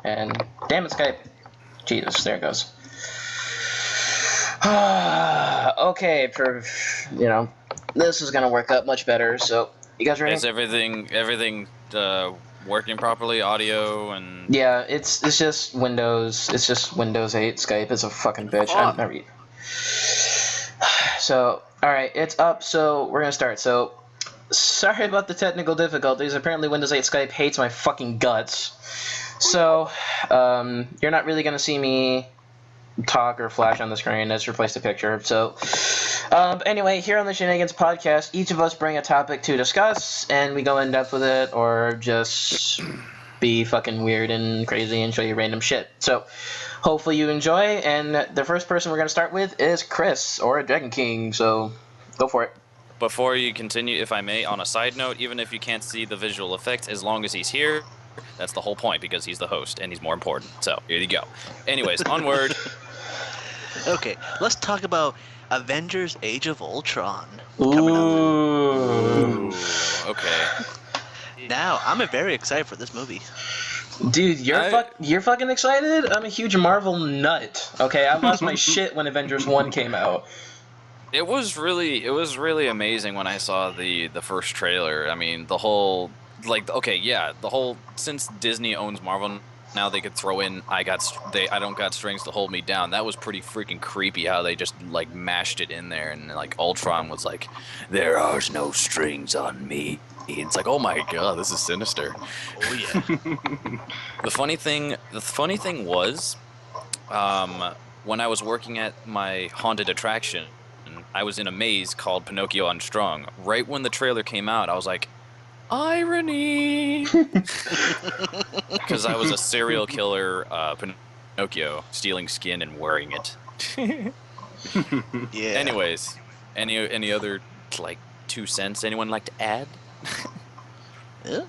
And damn it, Skype. Jesus, there it goes. Okay, this is gonna work out much better. So, you guys ready? Is everything working properly? Audio and yeah, it's just Windows. It's just Windows 8. Skype is a fucking bitch. I'm never. So, all right, it's up. So we're gonna start. So, sorry about the technical difficulties. Apparently, Windows 8 Skype hates my fucking guts. So, you're not really gonna see me talk or flash on the screen. Let's replace the picture. So, anyway, here on the Shenanigans podcast, each of us bring a topic to discuss, and we go in depth with it, or just be fucking weird and crazy and show you random shit. So, hopefully you enjoy, and the first person we're going to start with is Chris, or Dragon King, so go for it. Before you continue, if I may, on a side note, even if you can't see the visual effects, as long as he's here, that's the whole point, because he's the host, and he's more important. So, here you go. Anyways, onward. Okay, let's talk about Avengers Age of Ultron. Ooh. Okay. Now, I'm very excited for this movie. Dude, you're fucking excited? I'm a huge Marvel nut. Okay, I lost my shit when Avengers 1 came out. It was really amazing when I saw the first trailer. I mean, the whole since Disney owns Marvel now, they could throw in I don't got strings to hold me down. That was pretty freaking creepy how they just like mashed it in there, and like Ultron was like, there are no strings on me. It's like, oh my god, this is sinister. Oh yeah. The funny thing was, when I was working at my haunted attraction, I was in a maze called Pinocchio Unstrung. Right when the trailer came out, I was like, irony! Because I was a serial killer Pinocchio, stealing skin and wearing it. Yeah. Anyways, any other, like, 2 cents anyone like to add? Yeah.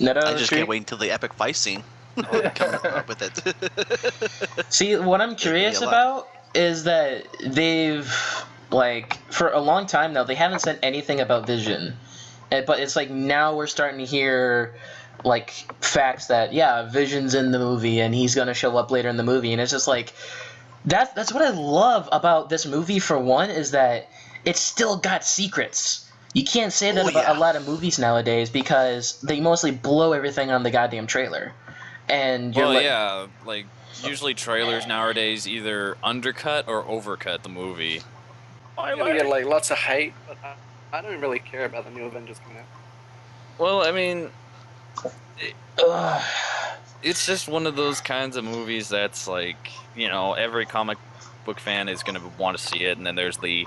I just can't wait until the epic fight scene. Come up with it. See, what I'm curious about is that they've, like, for a long time now, they haven't said anything about Vision. But it's like now we're starting to hear, like, facts that, yeah, Vision's in the movie and he's going to show up later in the movie. And it's just like, that's what I love about this movie, for one, is that it's still got secrets. You can't say that about a lot of movies nowadays because they mostly blow everything on the goddamn trailer. And you're usually trailers nowadays either undercut or overcut the movie. You're gonna get like lots of hate, but I don't really care about the new Avengers coming out. Well, I mean, it's just one of those kinds of movies that's like, you know, every comic book fan is going to want to see it, and then there's the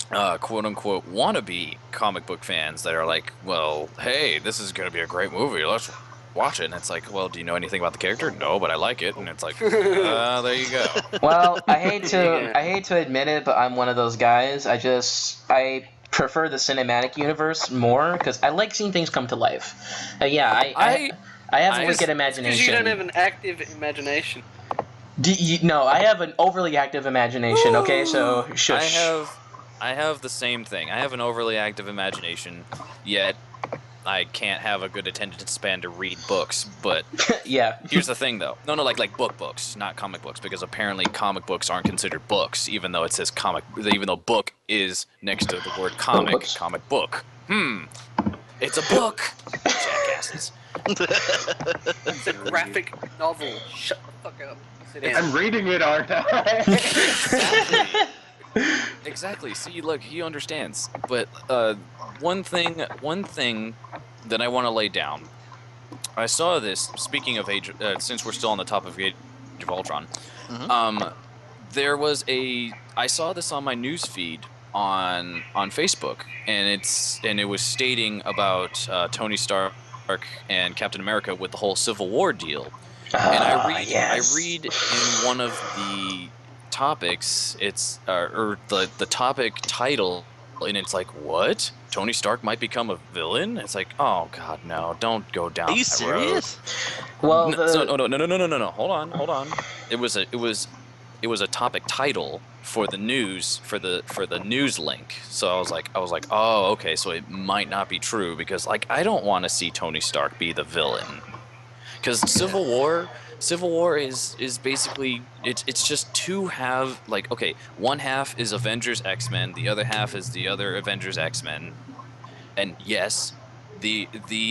quote-unquote wannabe comic book fans that are like, well, hey, this is going to be a great movie, let's watch it. And it's like, well, do you know anything about the character? No, but I like it. And it's like, there you go. Well, I hate to admit it, but I'm one of those guys. I prefer the cinematic universe more because I like seeing things come to life. I have a wicked imagination. Because you don't have an active imagination. No, I have an overly active imagination. Okay, so shush. I have the same thing. I have an overly active imagination, yet I can't have a good attention span to read books. But yeah. Here's the thing, though. No, like books, not comic books, because apparently comic books aren't considered books, even though it says comic. Even though book is next to the word comic. Comic book. It's a book. Jackasses. It's a graphic novel. Shut the fuck up. Sit down. I'm reading it, aren't I? Exactly. See, look, he understands. But one thing that I want to lay down. I saw this. Speaking of Age, since we're still on the top of Age of Ultron, there was I saw this on my news feed on Facebook, and it was stating about Tony Stark and Captain America with the whole Civil War deal. And I read in one of the topics, it's or the topic title, and it's like, what? Tony Stark might become a villain? It's like, oh god, no! Don't go down. Are you that serious? road. Well, no. Hold on. It was a topic title for the news for the news link. So I was like, oh, okay, so it might not be true because like I don't want to see Tony Stark be the villain. Because Civil War is basically it's just two have like okay, one half is Avengers X-Men, the other half is the other Avengers X-Men, and yes, the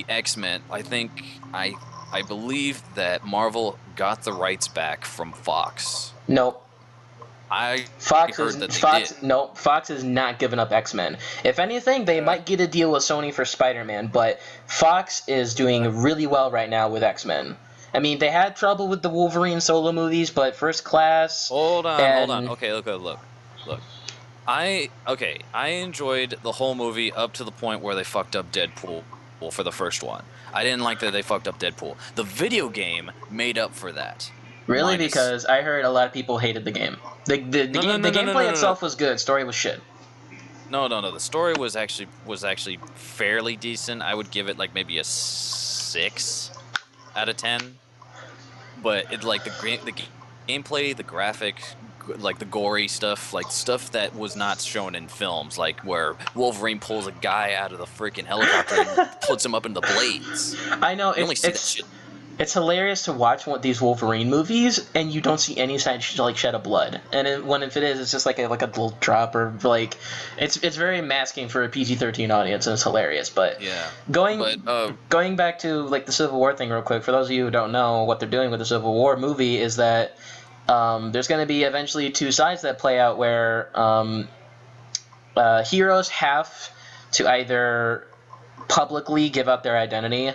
X-Men. I believe that Marvel got the rights back from Fox. Nope. I Fox heard is that they Fox. did. No, Fox is not giving up X-Men. If anything, they might get a deal with Sony for Spider-Man, but Fox is doing really well right now with X-Men. I mean, they had trouble with the Wolverine solo movies, but First Class. Hold on. And Okay, look. I enjoyed the whole movie up to the point where they fucked up Deadpool for the first one. I didn't like that they fucked up Deadpool. The video game made up for that. really, Minus- because I heard a lot of people hated the game. The gameplay itself was good. Story was shit. No. The story was actually fairly decent. I would give it like maybe a 6 out of 10. But it like the gameplay, the graphic, like the gory stuff, like stuff that was not shown in films, like where Wolverine pulls a guy out of the freaking helicopter and puts him up into the blades. I know You only see that shit. it's hilarious to watch these Wolverine movies, and you don't see any sign like shed of blood. And if it is, it's just like a little drop or like it's very masking for a PG-13 audience, and it's hilarious. But Yeah. going back to like the Civil War thing real quick, for those of you who don't know what they're doing with the Civil War movie is that there's going to be eventually two sides that play out where heroes have to either publicly give up their identity,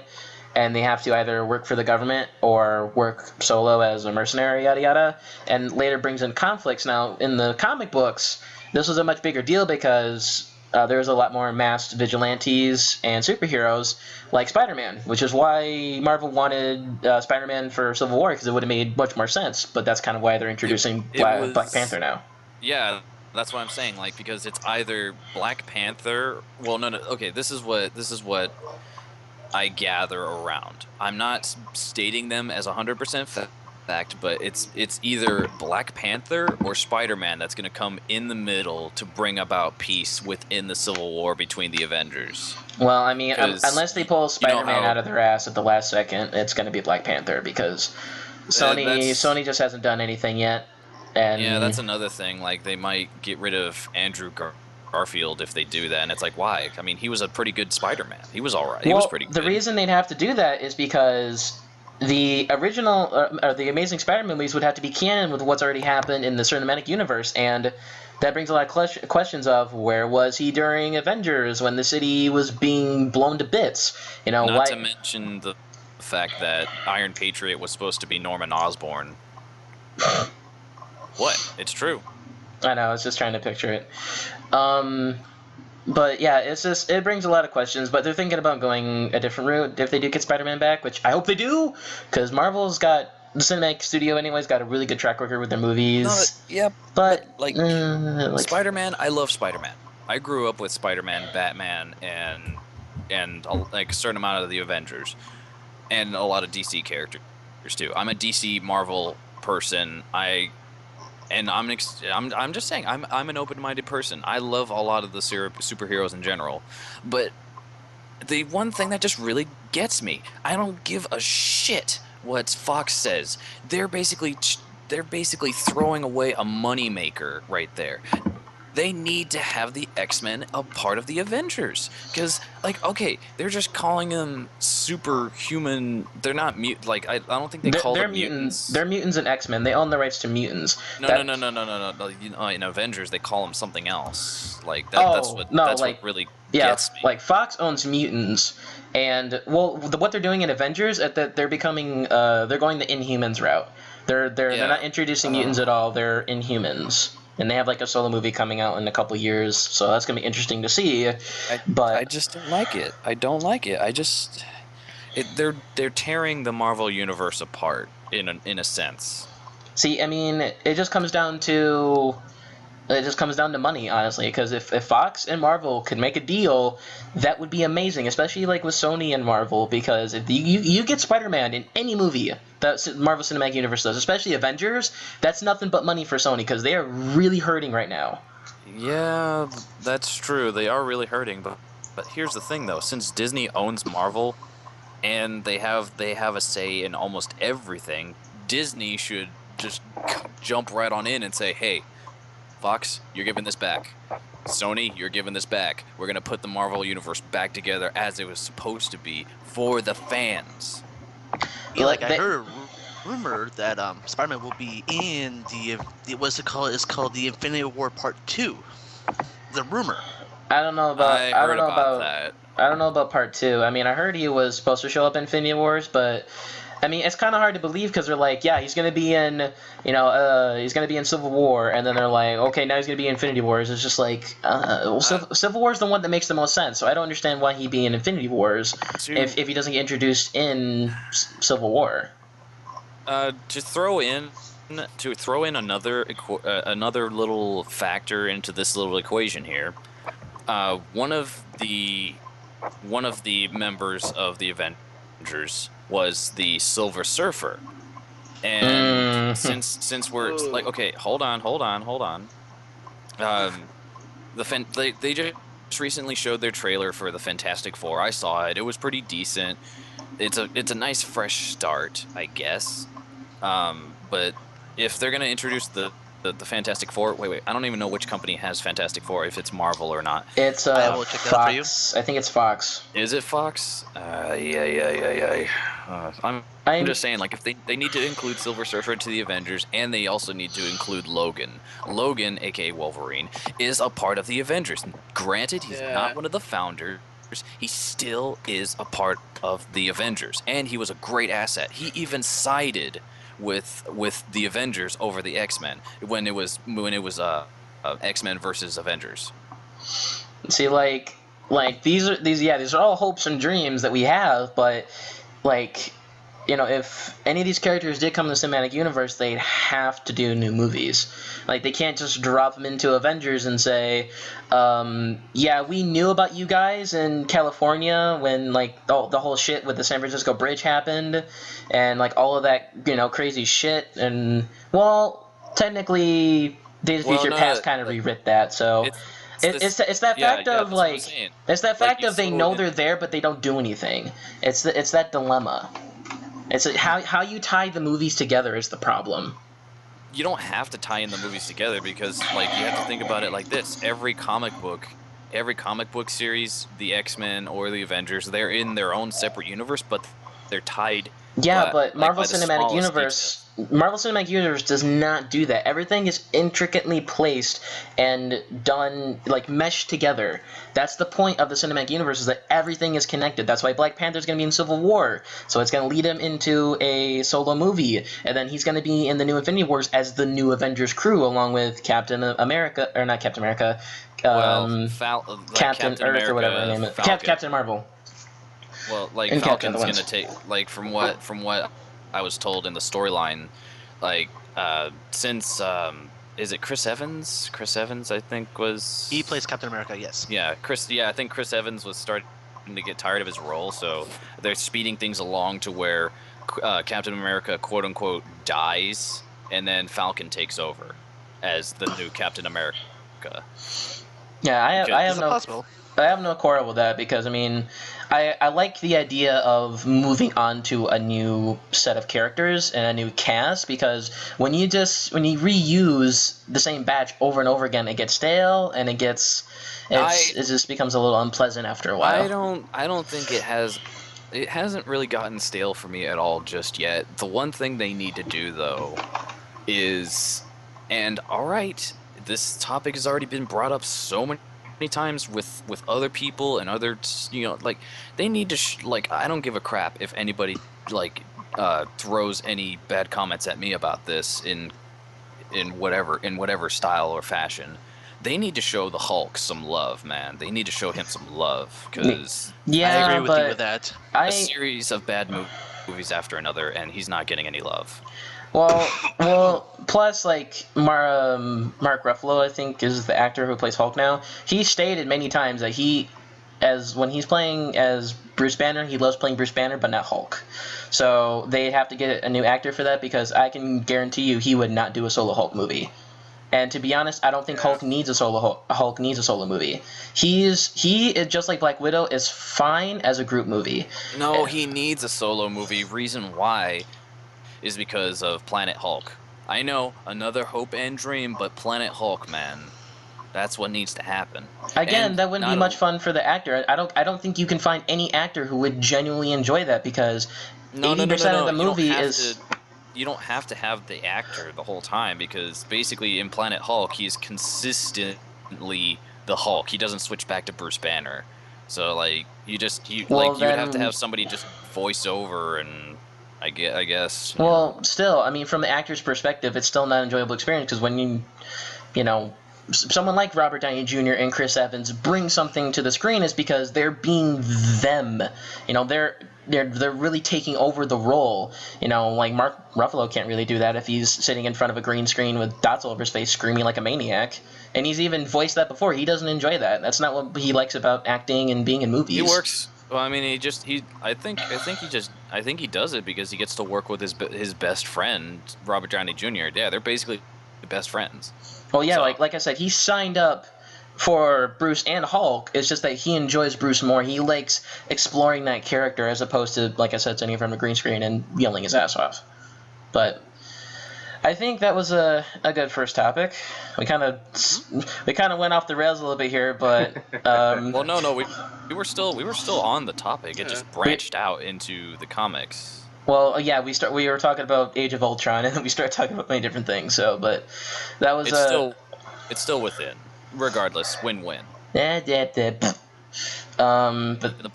and they have to either work for the government or work solo as a mercenary, yada yada, and later brings in conflicts. Now, in the comic books, this was a much bigger deal because there was a lot more masked vigilantes and superheroes like Spider-Man, which is why Marvel wanted Spider-Man for Civil War, because it would have made much more sense, but that's kind of why they're introducing Black Panther now. Yeah, that's what I'm saying. Like because it's either Black Panther. Well, no. Okay, this is what I gather around. I'm not stating them as 100% fact, but it's either Black Panther or Spider-Man that's going to come in the middle to bring about peace within the Civil War between the Avengers. Well, I mean, unless they pull Spider-Man how- out of their ass at the last second, it's going to be Black Panther because Sony just hasn't done anything yet. And yeah, that's another thing. Like they might get rid of Andrew Garfield if they do that, and it's like, why? I mean, he was a pretty good Spider-Man. He was all right. He was pretty good. The reason they'd have to do that is because the original, or the Amazing Spider-Man movies would have to be canon with what's already happened in the cinematic universe, and that brings a lot of questions of where was he during Avengers when the city was being blown to bits? You know, Not to mention the fact that Iron Patriot was supposed to be Norman Osborn. What? It's true. I know, I was just trying to picture it. But yeah, it brings a lot of questions, but they're thinking about going a different route if they do get Spider-Man back, which I hope they do, because Marvel's got, the cinematic studio anyways, got a really good track record with their movies. But like Spider-Man, I love Spider-Man. I grew up with Spider-Man, Batman, and like a certain amount of the Avengers, and a lot of DC characters too. I'm a DC Marvel person. I'm just saying I'm an open-minded person. I love a lot of the superheroes in general, but the one thing that just really gets me, I don't give a shit what Fox says. They're basically throwing away a moneymaker right there. They need to have the X-Men a part of the Avengers. Because, like, okay, they're just calling them superhuman. They're not like, I don't think they call them mutants. They're mutants in X-Men. They own the rights to mutants. No. You know, in Avengers, they call them something else. Like, that's what really gets me. Like, Fox owns mutants. And, well, what they're doing in Avengers, that they're becoming, they're going the Inhumans route. They're not introducing mutants at all. They're Inhumans. And they have like a solo movie coming out in a couple years, so that's gonna be interesting to see. I just don't like it. I don't like it. They're tearing the Marvel universe apart in a sense. See, I mean, it just comes down to money, honestly. Because if Fox and Marvel could make a deal, that would be amazing, especially like with Sony and Marvel. Because if you get Spider-Man in any movie that Marvel Cinematic Universe does, especially Avengers, that's nothing but money for Sony because they are really hurting right now. Yeah, that's true. They are really hurting, but here's the thing though: since Disney owns Marvel, and they have a say in almost everything. Disney should just jump right on in and say, "Hey, Fox, you're giving this back. Sony, you're giving this back. We're gonna put the Marvel universe back together as it was supposed to be for the fans." Yeah, like I heard a rumor that Spider-Man will be in what's it called? It's called the Infinity War Part 2. The rumor. I don't know about. I heard about that. I don't know about Part 2. I mean, I heard he was supposed to show up in Infinity Wars, but I mean, it's kind of hard to believe because they're like, yeah, he's gonna be in, he's gonna be in Civil War, and then they're like, okay, now he's gonna be in Infinity Wars. It's just like, Civil War is the one that makes the most sense. So I don't understand why he'd be in Infinity Wars if he doesn't get introduced in Civil War. To throw in another little factor into this little equation here, one of the members of the Avengers was the Silver Surfer, and since we're like, okay, hold on, they just recently showed their trailer for the Fantastic Four. I saw it. It was pretty decent. It's a nice fresh start, I guess. But if they're gonna introduce the Fantastic Four, wait, I don't even know which company has Fantastic Four, if it's Marvel or not. It's I will check that out for you. Fox. I think it's Fox. Is it Fox? Yeah. I'm just saying, like, if they need to include Silver Surfer into the Avengers, and they also need to include Logan. Logan, aka Wolverine, is a part of the Avengers. Granted, he's not one of the founders. He still is a part of the Avengers, and he was a great asset. He even sided with the Avengers over the X-Men when it was X-Men versus Avengers. See, like these are all hopes and dreams that we have, but like, if any of these characters did come in the cinematic universe, they'd have to do new movies. Like, they can't just drop them into Avengers and say, yeah, we knew about you guys in California when, like, the whole shit with the San Francisco Bridge happened, and, like, all of that, crazy shit, and, well, technically, Days of Future Past kind of rewrit that, so... It's that fact of, like, it's that fact of they know they're there, but they don't do anything. It's that dilemma. It's how you tie the movies together is the problem. You don't have to tie in the movies together because, like, you have to think about it like this. Every comic book series, the X-Men or the Avengers, they're in their own separate universe, but they're tied. Yeah, but Marvel Cinematic Universe does not do that. Everything is intricately placed and done, like, meshed together. That's the point of the Cinematic Universe, is that everything is connected. That's why Black Panther's going to be in Civil War. So it's going to lead him into a solo movie. And then he's going to be in the new Infinity Wars as the new Avengers crew, along with Captain America, or not Captain America, Captain Earth, or whatever her name is. Captain Marvel. Well, like, and Falcon's going to take, like, from what I was told in the storyline, like, since, is it Chris Evans? Chris Evans, I think, was... He plays Captain America, yes. Yeah, I think Chris Evans was starting to get tired of his role, so they're speeding things along to where Captain America, quote-unquote, dies, and then Falcon takes over as the new Captain America. Yeah, I have no quarrel with that, because, I mean... I like the idea of moving on to a new set of characters and a new cast, because when you reuse the same batch over and over again, it gets stale and it just becomes a little unpleasant after a while. I don't think it hasn't really gotten stale for me at all just yet. The one thing they need to do, though, is, and alright, this topic has already been brought up so many times with other people and other, like, they need to like, I don't give a crap if anybody, like, throws any bad comments at me about this in whatever style or fashion. They need to show the Hulk some love, man. They need to show him some love, because I agree with you with that. A series of bad movies after another, and he's not getting any love. Well, plus, like, Mark Ruffalo, I think, is the actor who plays Hulk now. He stated many times that when he's playing as Bruce Banner, he loves playing Bruce Banner, but not Hulk. So they have to get a new actor for that, because I can guarantee you he would not do a solo Hulk movie. And to be honest, I don't think Hulk needs a solo movie. He is just like Black Widow is fine as a group movie. No, he needs a solo movie. Reason why is because of Planet Hulk. I know, another hope and dream, but Planet Hulk, man, that's what needs to happen. Again, And that wouldn't be much fun for the actor. I don't think you can find any actor who would genuinely enjoy that, because 80% of the movie is. You don't have to have the actor the whole time, because basically in Planet Hulk, he's consistently the Hulk. He doesn't switch back to Bruce Banner. So like you'd have to have somebody just voice over, and I guess. Well, still, I mean, from the actor's perspective, it's still not an enjoyable experience, because when you know, someone like Robert Downey Jr. and Chris Evans bring something to the screen, is because they're being them. You know, they're really taking over the role. You know, like Mark Ruffalo can't really do that if he's sitting in front of a green screen with dots all over his face screaming like a maniac. And he's even voiced that before. He doesn't enjoy that. That's not what he likes about acting and being in movies. He works. Well, I mean, I think he does it because he gets to work with his best friend, Robert Downey Jr. Yeah, they're basically best friends. Well, yeah, so, like I said, he signed up for Bruce and Hulk. It's just that he enjoys Bruce more. He likes exploring that character as opposed to, like I said, sitting in front of a green screen and yelling his ass off. But I think that was a good first topic. We kind of went off the rails a little bit here, but well, no, we were still on the topic. It just branched out into the comics. Well, yeah, we were talking about Age of Ultron, and then we started talking about many different things. So, but that was it's still within. Regardless, win-win. But the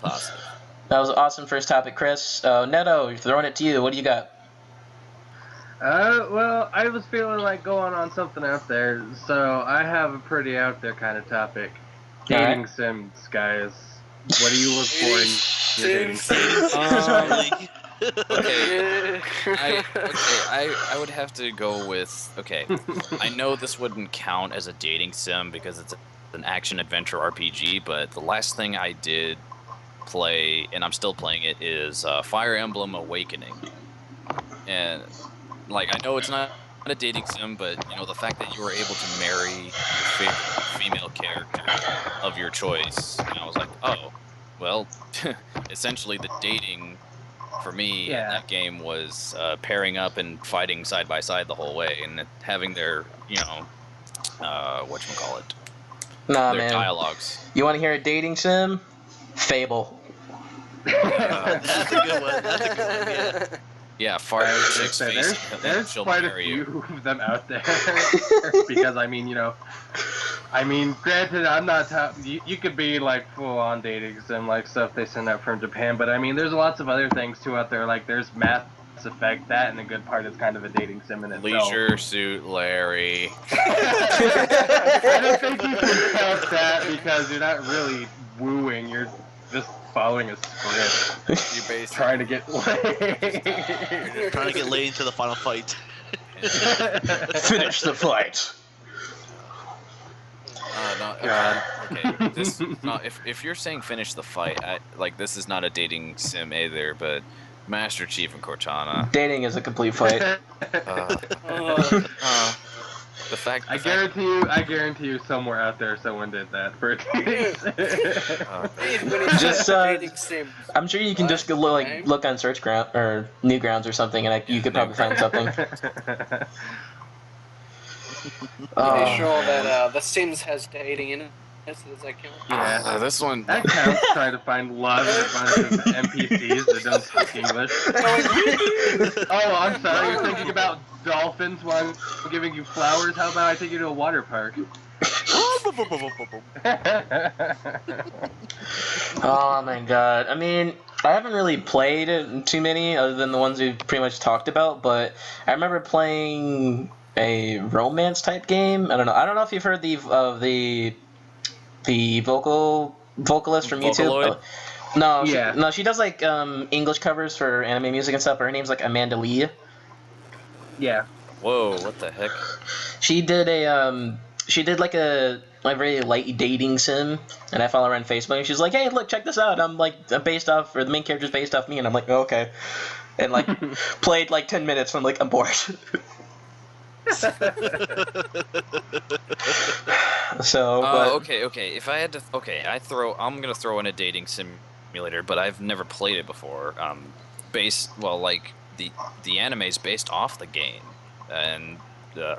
positive. That was an awesome first topic, Chris. Neto, throwing it to you. What do you got? Well, I was feeling like going on something out there, so I have a pretty out there kind of topic. Dating sims, guys. What do you look for in your dating sims? I would have to go with, I know this wouldn't count as a dating sim because it's an action-adventure RPG, but the last thing I did play, and I'm still playing it, is Fire Emblem Awakening. And, like, I know it's not a dating sim, but, you know, the fact that you were able to marry your favorite female character of your choice, and I was like, oh, well, essentially the dating for me in that game was pairing up and fighting side by side the whole way, and having their, you know, whatchamacallit, their dialogues. You want to hear a dating sim? Fable. That's a good one. Yeah, fire your chick's face. There's quite a few of them out there. Because, I mean, you know, granted, I'm not you could be, like, full-on dating sim, like, stuff they send out from Japan, but, I mean, there's lots of other things, too, out there. Like, there's Mass Effect, that, and the good part is kind of a dating sim in itself. Leisure Suit Larry. I don't think you can count that, because you're not really wooing, you're just following a script. You're basically trying to get laid. You're trying to get laid into the final fight. Finish the fight. If you're saying finish the fight, this is not a dating sim either, but Master Chief and Cortana. Dating is a complete fight. I guarantee you, somewhere out there, someone did that for a dating sim. I'm sure you can just go look on Search Ground or Newgrounds or something, and you could probably find something. Pretty sure that The Sims has dating in it. Does that count? Yeah, this one. That counts. Trying to find love in a bunch of NPCs that don't speak English. Oh, I'm sorry. You're thinking about dolphins while I'm giving you flowers. How about I take you to a water park? Oh my god. I mean, I haven't really played too many other than the ones we've pretty much talked about, but I remember playing a romance type game. I don't know if you've heard of the vocalist from YouTube. She does like English covers for anime music and stuff. Her name's like Amanda Lee. Yeah. Whoa, what the heck? She did like a very light dating sim, and I follow her on Facebook, and she's like, hey, look, check this out, the main character's based off me, and I'm like, oh, okay. And like played like 10 minutes, and I'm like, I'm bored. So, but okay. If I had to, I'm gonna throw in a dating simulator, but I've never played it before. Like the anime is based off the game, and you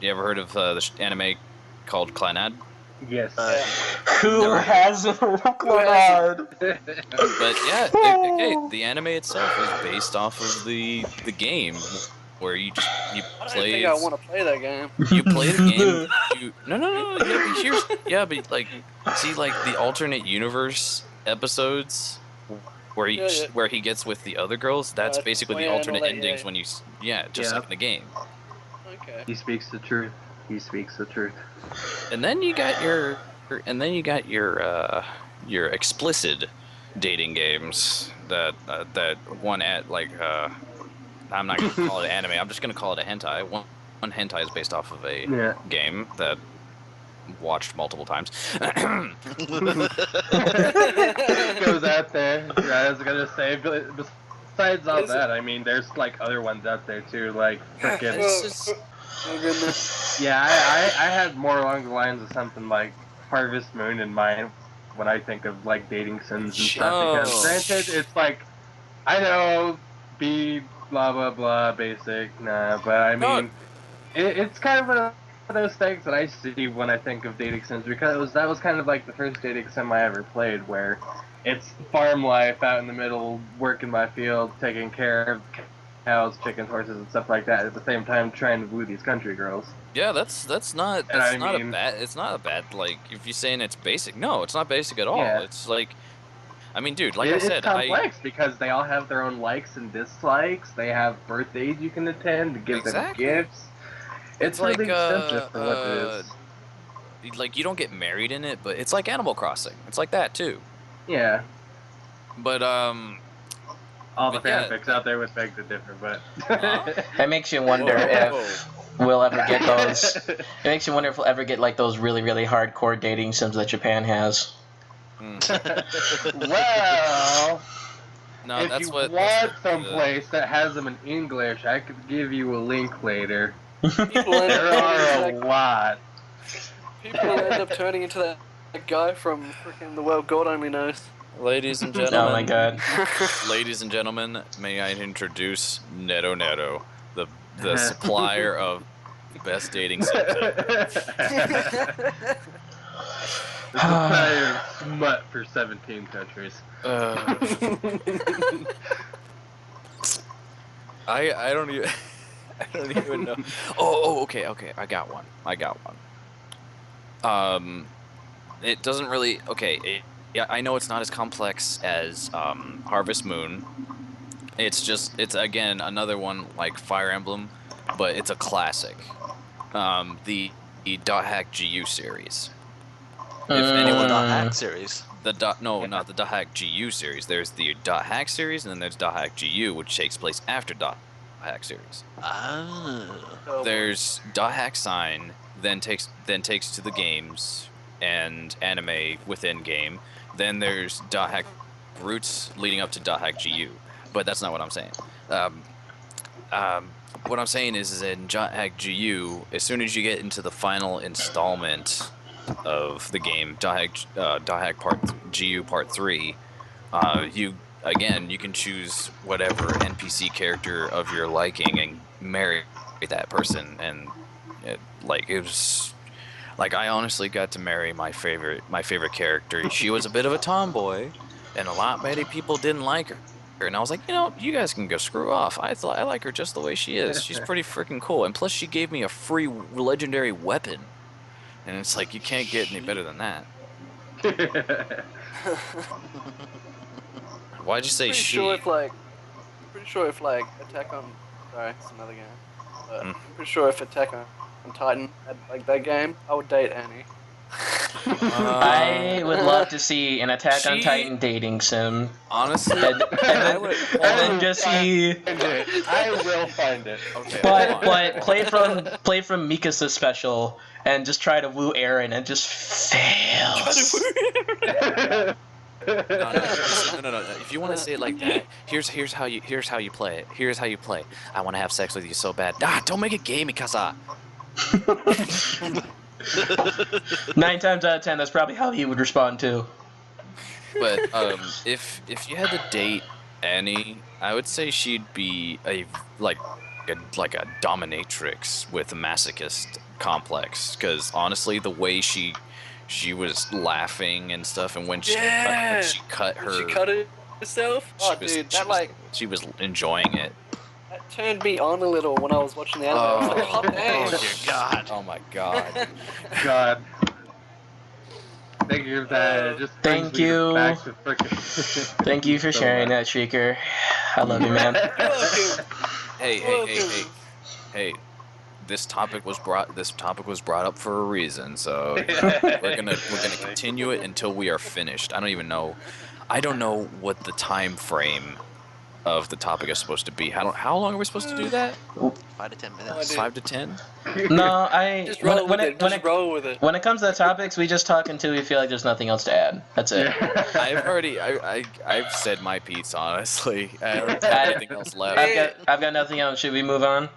ever heard of the anime called Clannad? Yes. who No. hasn't Clannad? But yeah, okay, the anime itself is based off of the game, where you I don't play. think I want to play that game. You play the game. No. Yeah, but like, see, like the alternate universe episodes where he gets with the other girls. That's basically the alternate endings when you just like in the game. Okay. He speaks the truth. He speaks the truth. And then you got your explicit dating games that one at like I'm not gonna call it anime. I'm just gonna call it a hentai. One hentai is based off of a game that watched multiple times. Goes out there. I was gonna say, but besides all that, I mean, there's like other ones out there too, like frickin'. Oh goodness. Yeah, I had more along the lines of something like Harvest Moon in mind when I think of like dating sims and stuff. Because granted, it's like I know be blah blah blah basic, but I mean it's kind of one of those things that I see when I think of dating sims because that was kind of like the first dating sim I ever played where it's farm life out in the middle, working my field, taking care of cows, chickens, horses, and stuff like that. At the same time, trying to woo these country girls. Yeah, that's not a bad. It's not a bad like if you're saying it's basic. No, it's not basic at all. Yeah. It's like, I mean, dude, like I said, it's complex because they all have their own likes and dislikes. They have birthdays you can attend to give them gifts. It's like really extensive for what it is. Like you don't get married in it, but it's like Animal Crossing. It's like that too. Yeah. But all the fanfics out there would beg to differ, but That makes you wonder if we'll ever get those. It makes you wonder if we'll ever get like those really, really hardcore dating sims that Japan has. Well, no, if that's you what. want someplace that has them in English, I could give you a link later. There are a lot. People end up turning into that guy from freaking The World God Only Knows. Ladies and gentlemen. Oh my god. Ladies and gentlemen, may I introduce Neto, the supplier of best dating sims. The supplier of smut for 17 countries. I don't even. I don't even know. Okay. I got one. It doesn't really. Okay. Yeah, I know it's not as complex as Harvest Moon. It's again another one like Fire Emblem, but it's a classic. The Dot Hack GU series. If anyone Dot Hack series. Not the Dot Hack GU series. There's the Dot Hack series, and then there's Dot Hack GU, which takes place after Dot Hack series. There's Dot Hack Sign, then takes to the games and anime within game. Then there's Dot Hack Roots leading up to Dot Hack GU, but that's not what I'm saying. What I'm saying is in Dot Hack GU, as soon as you get into the final installment of the game, Dot Hack GU Part 3, you can choose whatever NPC character of your liking and marry that person, and it was. Like, I honestly got to marry my favorite character. She was a bit of a tomboy, and many people didn't like her. And I was like, you guys can go screw off. I like her just the way she is. She's pretty freaking cool. And plus, she gave me a free legendary weapon. And it's like, you can't get any better than that. Why'd you say she? Pretty sure if Attack on... Sorry, it's another game. But I'm pretty sure if Attack on Titan had like that game, I would date Annie. I would love to see an Attack on Titan dating sim. Honestly, and then just see. I will find it. Okay, but play from Mikasa's special and just try to woo Eren and just fails. No. If you want to say it like that, here's how you play it. Here's how you play. I want to have sex with you so bad. Don't make it gay, Mikasa. 9 times out of 10, that's probably how he would respond too. But if you had to date Annie, I would say she'd be a dominatrix with a masochist complex. Because honestly, the way she was laughing and stuff, and when she cut herself. She was enjoying it. That turned me on a little when I was watching the anime. I was like, Oh dear God! Oh my God! God. Thank you for that. Just Thank you. Back to Thank you for sharing that, Shrieker. I love you, man. Hey. This topic was brought up for a reason, so we're gonna continue it until we are finished. I don't know what the time frame of the topic is supposed to be. How long are we supposed to do that? 5 to 10 minutes. 5 to 10? No, just roll with it. When it comes to the topics, we just talk until we feel like there's nothing else to add. That's it. I've said my piece, honestly. I don't have anything else left. I've got nothing else. Should we move on?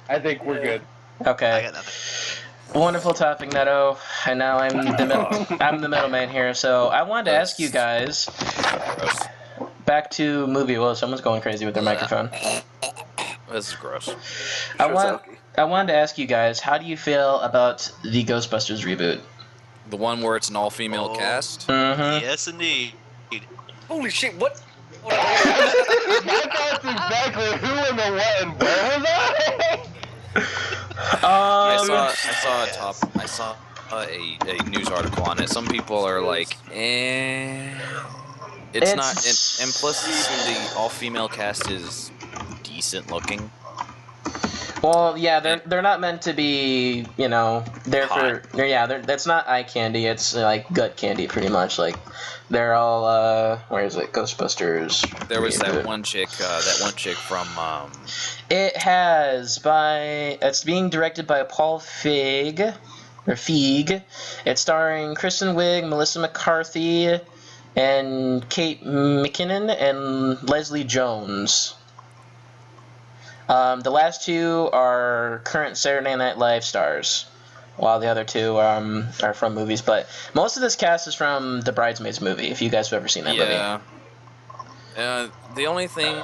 I think we're good. Okay. I got nothing. Wonderful topic, Neto. And now I'm the middleman here. So I wanted to ask you guys. Back to movie. Well, someone's going crazy with their microphone. This is gross. I wanted to ask you guys, how do you feel about the Ghostbusters reboot? The one where it's an all-female cast? Mm-hmm. Yes, indeed. Holy shit! What? That's exactly who and the what and where was I? I saw a news article on it. Some people are like, It's not, and plus the all-female cast is decent looking. Well, yeah, they're not meant to be, that's not eye candy. It's like gut candy, pretty much. Like they're all, where is it? Ghostbusters. There was that one chick from. It's being directed by Paul Feig. It's starring Kristen Wiig, Melissa McCarthy, and Kate McKinnon and Leslie Jones. The last two are current Saturday Night Live stars, while the other two are from movies. But most of this cast is from the Bridesmaids movie, if you guys have ever seen that movie. Yeah. The only thing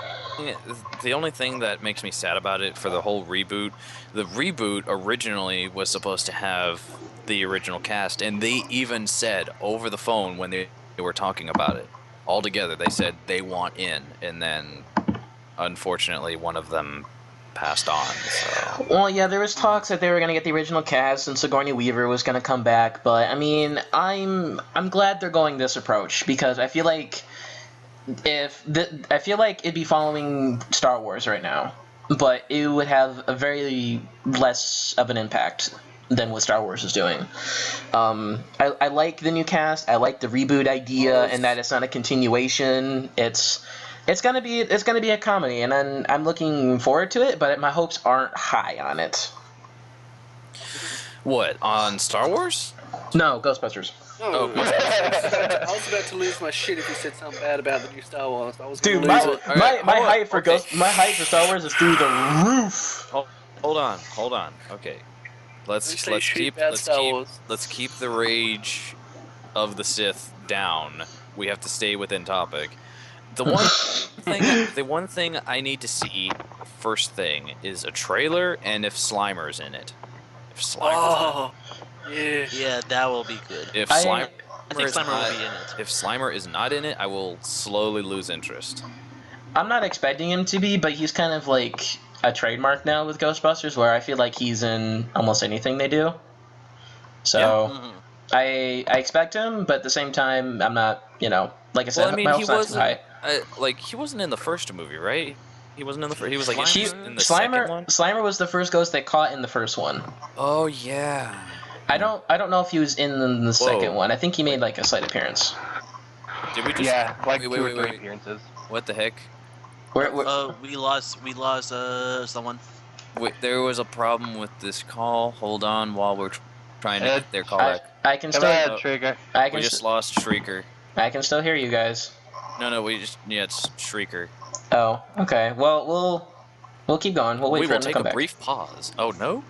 that makes me sad about it for the whole reboot, the reboot originally was supposed to have the original cast, and they even said over the phone when they were talking about it all together, they said they want in, and then unfortunately one of them passed on. So. Well, yeah, there was talks that they were going to get the original cast and Sigourney Weaver was going to come back, but I mean, I'm glad they're going this approach, because I feel like it'd be following Star Wars right now, but it would have a very less of an impact than what Star Wars is doing. I like the new cast. I like the reboot idea, and that it's not a continuation. It's gonna be a comedy, and I'm looking forward to it. But my hopes aren't high on it. What, on Star Wars? No, Ghostbusters. Oh, I was about to lose my shit if you said something bad about the new Star Wars. Dude, my hype for Star Wars is through the roof. Hold on. Okay. Let's keep the rage of the Sith down. We have to stay within topic. The one thing I need to see first thing is a trailer, and if Slimer's in it. Yeah, that will be good. If Slimer will be in it. If Slimer is not in it, I will slowly lose interest. I'm not expecting him to be, but he's kind of like a trademark now with Ghostbusters, where I feel like he's in almost anything they do. So I expect him, but at the same time, I'm not, like I said, my hopes aren't too high. He wasn't in the first movie, right? He wasn't in the first. He was like in the Slimer, second one. Slimer was the first ghost they caught in the first one. Oh yeah. I don't know if he was in the second one. I think he made like a slight appearance. Did we just? Yeah, like wait, two or three appearances. What the heck? We lost someone. Wait, there was a problem with this call. Hold on, while we're trying to get their call back. I can stay. Trigger. We just lost Shrieker. I can still hear you guys. No, it's Shrieker. Oh, okay. Well, we'll keep going. We'll wait for him to come back. We will take a brief pause. Oh no,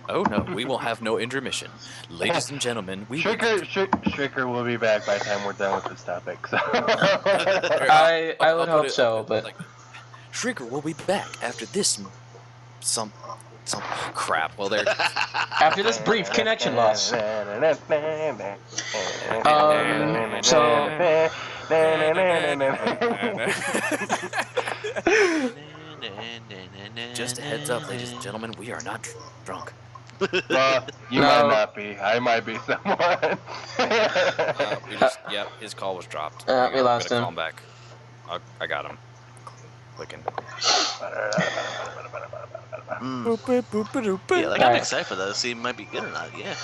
we will have no intermission. Ladies and gentlemen, Shrieker will be back by the time we're done with this topic. So. I would hope so, but like, Shrieker will be back after this some crap. Well, there. After this brief connection loss. Just a heads up, ladies and gentlemen, we are not drunk. You might not be. I might be someone. His call was dropped. We lost him. Call him back. I got him. Clicking. Yeah, like I'm excited for that. See, it might be good or not. Yeah.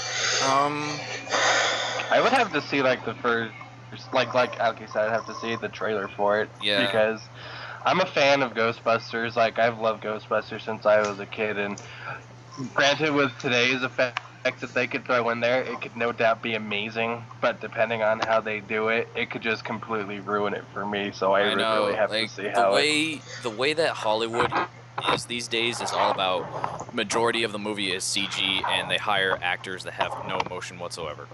I would have to see like the first, like Alki said, I'd have to see the trailer for it. Yeah. Because I'm a fan of Ghostbusters. Like I've loved Ghostbusters since I was a kid, and granted, with today's effects that they could throw in there, it could no doubt be amazing. But depending on how they do it, it could just completely ruin it for me. So I really have to see how the way that Hollywood is these days is all about majority of the movie is CG, and they hire actors that have no emotion whatsoever.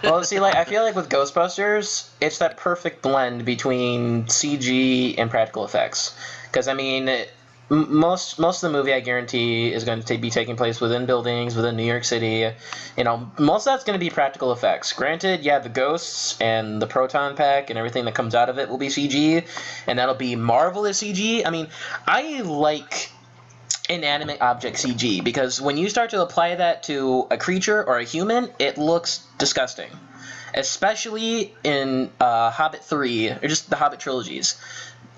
Well, see, like I feel like with Ghostbusters, it's that perfect blend between CG and practical effects. Because I mean, most of the movie, I guarantee, is going to be taking place within buildings, within New York City. You know, most of that's going to be practical effects. Granted, yeah, the ghosts and the proton pack and everything that comes out of it will be CG, and that'll be marvelous CG. I mean, I like inanimate object CG, because when you start to apply that to a creature or a human, it looks disgusting. Especially in Hobbit 3, or just the Hobbit trilogies.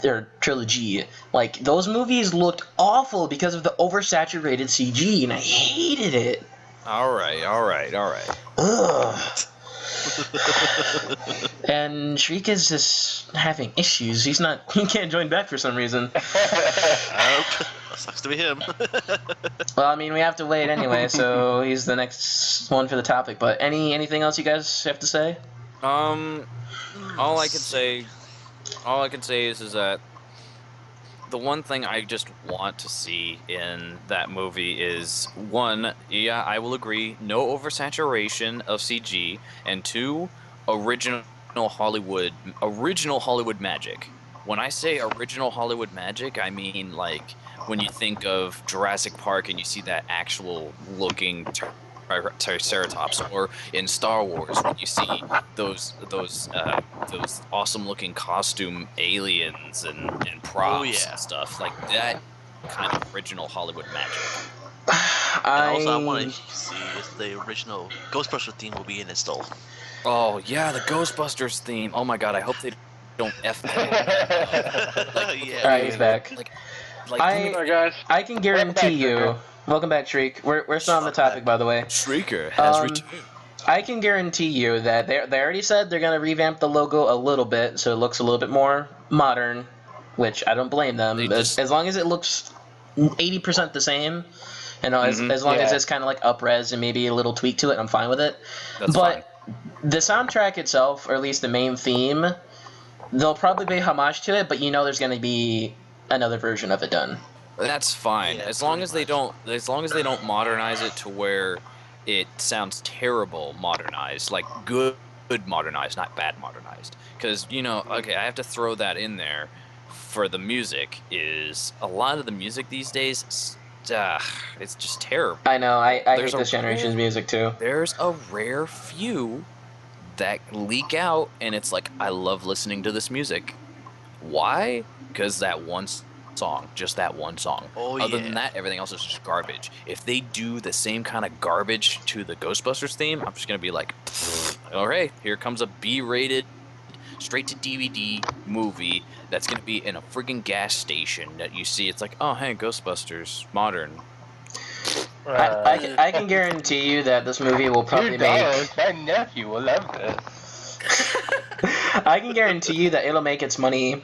Or trilogy. Like, those movies looked awful because of the oversaturated CG, and I hated it. Alright. Ugh. And Shriek is just having issues. He can't join back for some reason. Sucks to be him. Well, I mean, we have to wait anyway, so he's the next one for the topic. But anything else you guys have to say? All I can say is that the one thing I just want to see in that movie is, one, yeah, I will agree, no oversaturation of CG, and two, original Hollywood magic. When I say original Hollywood magic, I mean like when you think of Jurassic Park and you see that actual looking Triceratops, or in Star Wars when you see those awesome looking costume aliens and props and stuff like that, kind of original Hollywood magic. Also, I want to see if the original Ghostbusters theme will be in it still. Oh yeah, the Ghostbusters theme. Oh my god, I hope they don't F that. Yeah. Alright, he's back. Guys. I can guarantee you. Welcome back, Shriek. We're still on the topic, by the way. Shrieker has returned. I can guarantee you that they already said they're gonna revamp the logo a little bit, so it looks a little bit more modern, which I don't blame them. As long as it looks 80% the same, you know, as long as it's kind of like up-res and maybe a little tweak to it, I'm fine with it. That's fine. The soundtrack itself, or at least the main theme, they'll probably pay homage to it, but you know there's gonna be another version of it done. That's fine, as long as they don't modernize it to where it sounds terrible modernized, like good modernized, not bad modernized. Because, you know, okay, I have to throw that in there for the music, is a lot of the music these days, it's just terrible. I know, I hate this generation's music too. There's a rare few that leak out, and it's like, I love listening to this music. Why? Because that one song, just that one song. Other than that, everything else is just garbage. If they do the same kind of garbage to the Ghostbusters theme, I'm just gonna be like, alright, here comes a B-rated, straight to DVD movie that's gonna be in a friggin' gas station that you see. It's like, oh hey, Ghostbusters, modern. I can guarantee you that this movie will probably make... My nephew will love this. I can guarantee you that it'll make its money,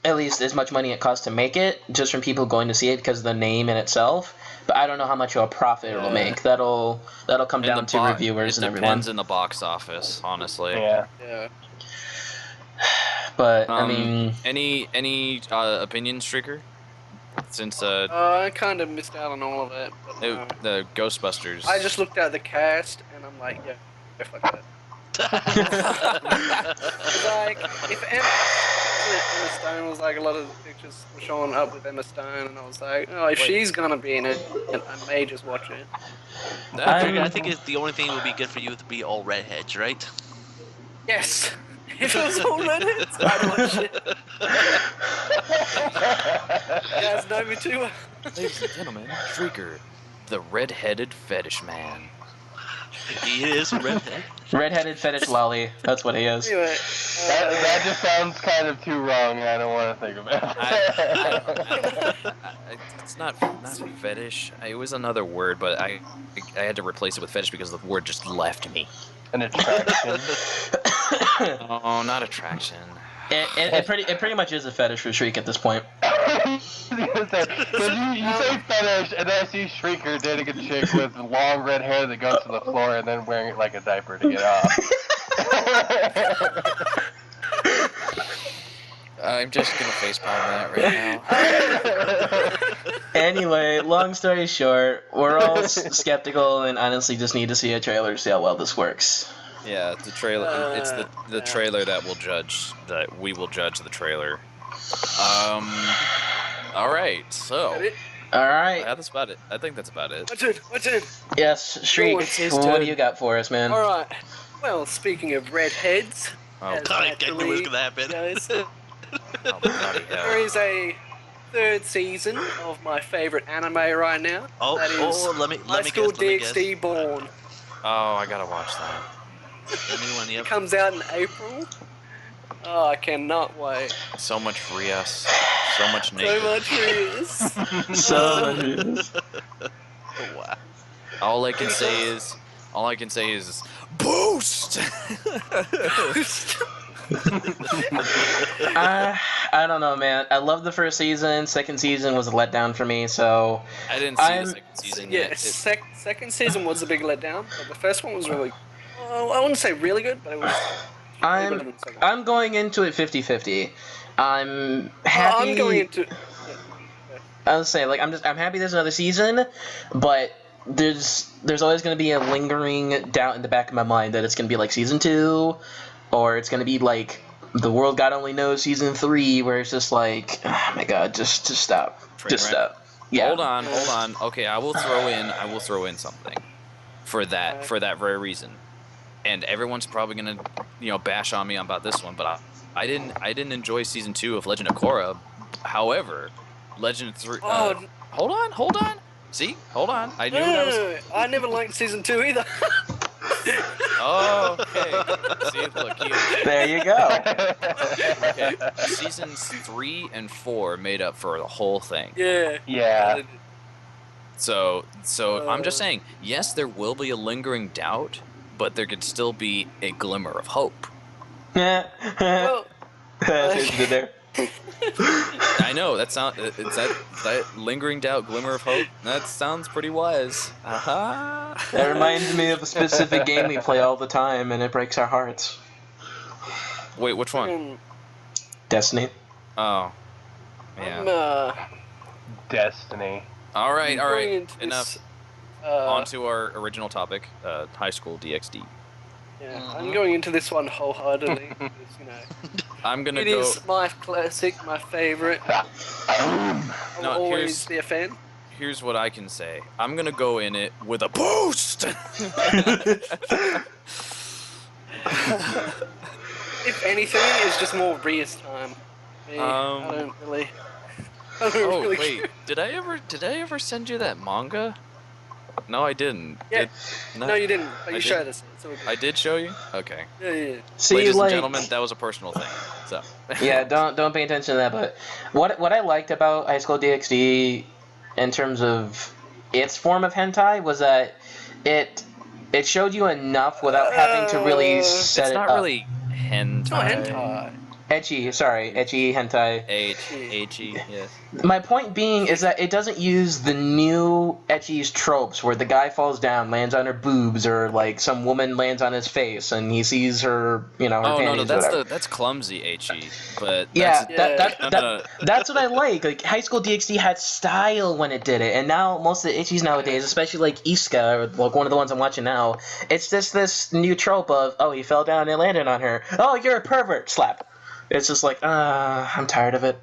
at least as much money it costs to make it, just from people going to see it because of the name in itself. But I don't know how much of a profit it'll make. That'll come down to reviewers and everyone. It depends in the box office, honestly. Yeah. But I mean, any opinions, Streaker? Since I kind of missed out on all of it. But no. the Ghostbusters. I just looked at the cast and I'm like, yeah, fuck that. Like, if Emma Stone was like, a lot of the pictures were showing up with Emma Stone, and I was like, oh, if she's gonna be in it, I may just watch it. I think it's the only thing that would be good for you to be all redheads, right? Yes. If it was all redheads, I'd watch it. You guys know me too well. Ladies and gentlemen, Streaker, the red-headed fetish man. He is a redhead. Redheaded fetish lolly. That's what he is. Anyway, that just sounds kind of too wrong. I don't want to think about it. It's not fetish. It was another word, but I had to replace it with fetish because the word just left me. An attraction. Oh, not attraction. It pretty much is a fetish for Shriek at this point. You say fetish, and then I see Shrieker dating a chick with long red hair that goes to the floor and then wearing it like a diaper to get off. I'm just gonna facepalm that right now. Anyway, long story short, we're all skeptical and honestly just need to see a trailer to see how well this works. Yeah, the trailer. It's the trailer that will judge. That we will judge the trailer. All right. So. All right. Yeah, that's about it. I think that's about it. What's in? Yes, Shriek. What do you got for us, man? All right. Well, speaking of redheads, Oh, I knew it was gonna happen. Guys, oh bloody hell. there is a third season of my favorite anime right now. That is let me High School guess. DxD Born. Oh, I gotta watch that. It comes out in April. Oh, I cannot wait. So much Rias. So much naked. So much is. So much is. Wow. All I can say is boost. I don't know, man. I love the first season. Second season was a letdown for me, so I didn't see the second season Yeah, yet. second season was a big letdown, but the first one was really. I wouldn't say really good, but it was. I'm going into it 50-50. I'm happy. I'm going into. I was saying, like, I'm happy there's another season, but there's always going to be a lingering doubt in the back of my mind that it's going to be like season 2, or it's going to be like The World God Only Knows season 3, where it's just like, oh my god, just stop, just stop. Yeah. Hold on. Okay, I will throw in something for that very reason. And everyone's probably gonna, bash on me about this one, but I didn't enjoy season 2 of Legend of Korra. However, Legend 3. Hold on. See, hold on. I knew that was. I never liked season 2 either. Oh, okay. See, look, there you go. Okay. Seasons 3 and 4 made up for the whole thing. Yeah. So I'm just saying, yes, there will be a lingering doubt, but there could still be a glimmer of hope. Well, there. I know that lingering doubt, glimmer of hope. That sounds pretty wise. That reminds me of a specific game we play all the time, and it breaks our hearts. Wait, which one? Destiny. Oh, yeah. Destiny. All right. Enough. On This, to our original topic, high school DxD. yeah, I'm going into this one wholeheartedly. Because, I'm gonna it go. is my classic, my favorite. I'll No, always be a fan. Here's what I can say. I'm gonna go in it with a boost. If anything, it's just more Ria's time. I don't really. Oh really wait, care. did I ever send you that manga? No, I didn't. Yeah. No, you didn't. But I you did. showed us. So I did show you. Okay. yeah. See, Ladies like, and gentlemen, that was a personal thing. So. yeah, don't pay attention to that. But what I liked about High School DxD, in terms of its form of hentai, was that it showed you enough without having to really set It's it not up. really hentai. It's not hentai. ecchi hentai. H-E, yes. My point being is that it doesn't use the new ecchi's tropes where the guy falls down, lands on her boobs, or like some woman lands on his face and he sees her, her panties. That's clumsy H-E, but yeah, no. that's what I like. Like High School DxD had style when it did it, and now most of the ecchis nowadays, especially like Iska, or like one of the ones I'm watching now, it's just this new trope of he fell down and landed on her. Oh, you're a pervert. Slap. It's just like I'm tired of it.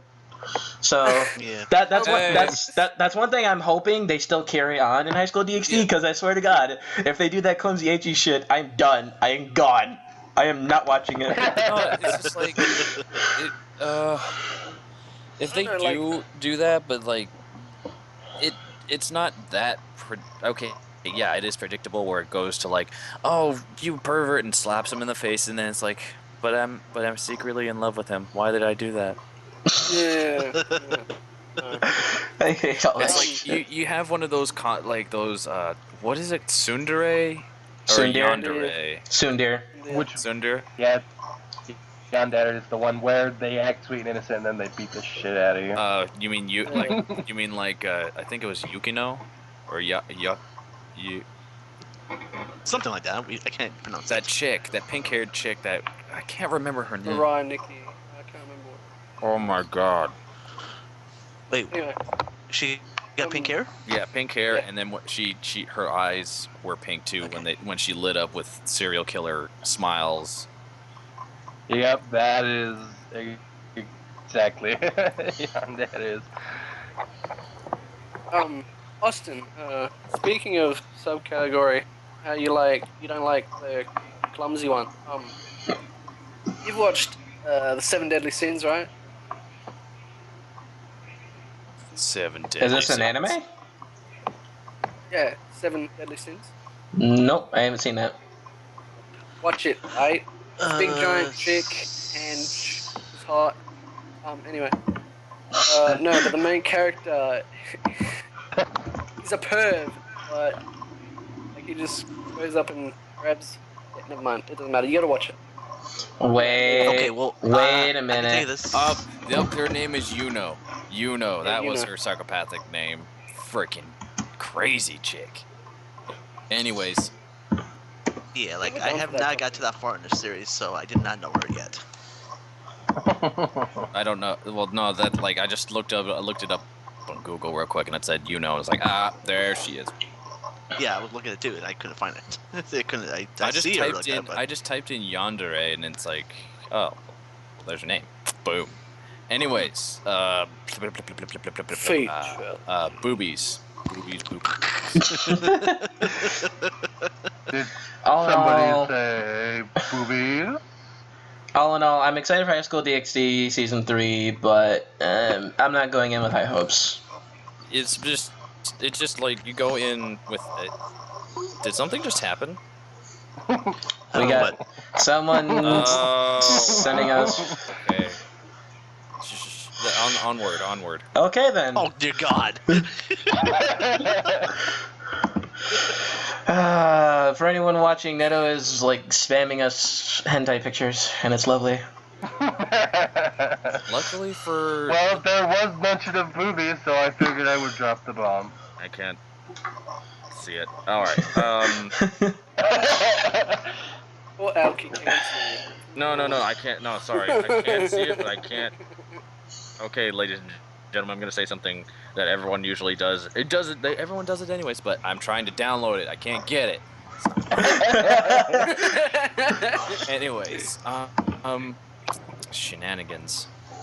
So yeah. that's one thing I'm hoping they still carry on in High School DxD, because I swear to God, if they do that clumsy ecchi shit, I'm done. I am gone. I am not watching it. No, it's just like if they do that, but like it's not that okay. Yeah, it is predictable where it goes to like, oh, you pervert, and slaps him in the face, and then it's like, but I'm secretly in love with him. Why did I do that? Yeah. I hate all that It's shit. like you have one of those what is it, tsundere or Tsundere. yandere? Tsundere. Which Tsundere? yeah, yandere is the one where they act sweet and innocent and then they beat the shit out of you. You mean I think it was Yukino or Something like that. I can't pronounce that chick, that pink-haired chick that I can't remember her name. Mariah Nikki. I can't remember. Oh my god. Wait, Anyway. she got pink hair? Yeah, pink hair, Yeah. and then her eyes were pink too when she lit up with serial killer smiles. Yep, that is exactly that is. Austin, speaking of subcategory, how you don't like the clumsy one. You've watched the 7 Deadly Sins, right? 7 Deadly Is this Sins. an anime? Yeah, 7 Deadly Sins. Nope, I haven't seen that. Watch it, right? Big giant chick, and she's hot. Anyway. No, but the main character, he's a perv, but like he just goes up and grabs. Yeah, never mind, it doesn't matter. You gotta watch it. Wait. Okay, well, wait a I can tell you minute. this. Her name is Yuno. Yuno, that was Yuno. her psychopathic name. Freaking crazy chick. Anyways, Yeah, like Who I knows have that not got to that far in the series, so I did not know her yet. I don't know. Well, no, that I just looked it up on Google real quick, and it said Yuno. I was like, there she is. Yeah, I was looking at it too, and I couldn't find it. I just see her typed like in. that, I just typed in yandere, and it's like, oh, there's her name. Boom. Anyways, Feet. boobies. Boobies. Did All in somebody all, say boobies? all in all, I'm excited for High School DxD Season 3, but I'm not going in with high hopes. It's just like you go in with it. Did something just happen? We got someone sending us... Okay. Onward. Okay, then. Oh dear God! For anyone watching, Neto is spamming us hentai pictures, and it's lovely. Luckily for... Well, there was mention of boobies, so I figured I would drop the bomb. I can't see it. Alright, Or Alki can't see it. No, I can't. No, sorry. I can't see it, but I can't... Okay, ladies and gentlemen, I'm gonna say something that everyone usually does. Everyone does it anyways, but I'm trying to download it. I can't get it. Anyways, Shenanigans. I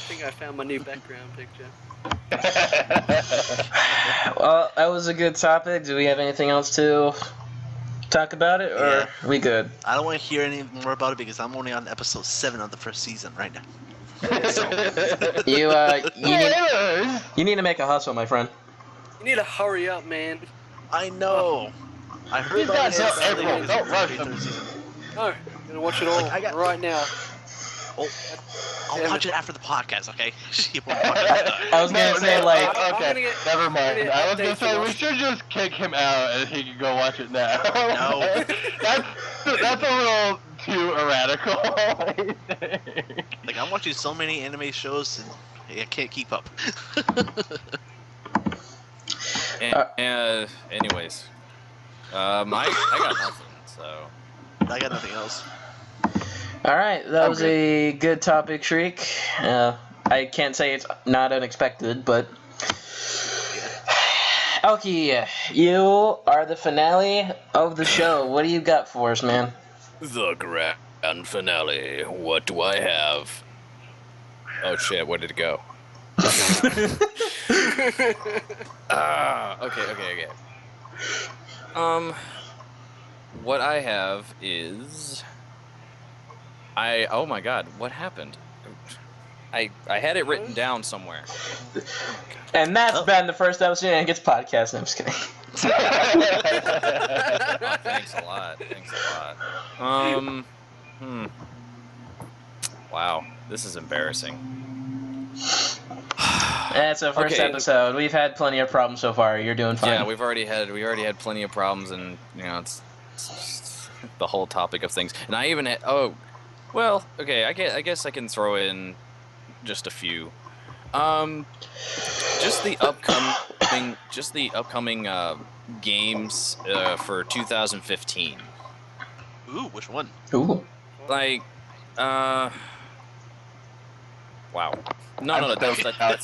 think I found my new background picture. Well, that was a good topic. Do we have anything else to talk about it, or Yeah. are we good? I don't want to hear any more about it because I'm only on episode 7 of the first season right now. You need to make a hustle, my friend. You need to hurry up, man. I know. I heard These about guys this. don't- April, don't rush them. No, I'm gonna watch it all I got- right now. Oh, I'll Damn watch it. it after the podcast, okay? You won't watch it. I was gonna say, like... I'm Okay, gonna get- never I'm mind. gonna I was gonna update say you. we should just kick him out and he can go watch it now. No. that's a little too radical. I think. Like, I'm watching so many anime shows and I can't keep up. Anyways, I got nothing. So I got nothing else. All right, that was a good topic, Shriek. I can't say it's not unexpected, but Elky, you are the finale of the show. What do you got for us, man? The grand finale. What do I have? Oh shit! Where did it go? Okay. What I have is oh my god, what happened? I had it written down somewhere. And that's been the first episode of Shenanigans podcast. No, I'm just kidding. Oh, thanks a lot. Wow, this is embarrassing. That's the first episode. We've had plenty of problems so far. You're doing fine. Yeah, we already had plenty of problems, and it's the whole topic of things. And I even had I guess I can throw in just a few. Just the upcoming games for 2015. Ooh, which one? Ooh. Like, wow. No, that's the topic.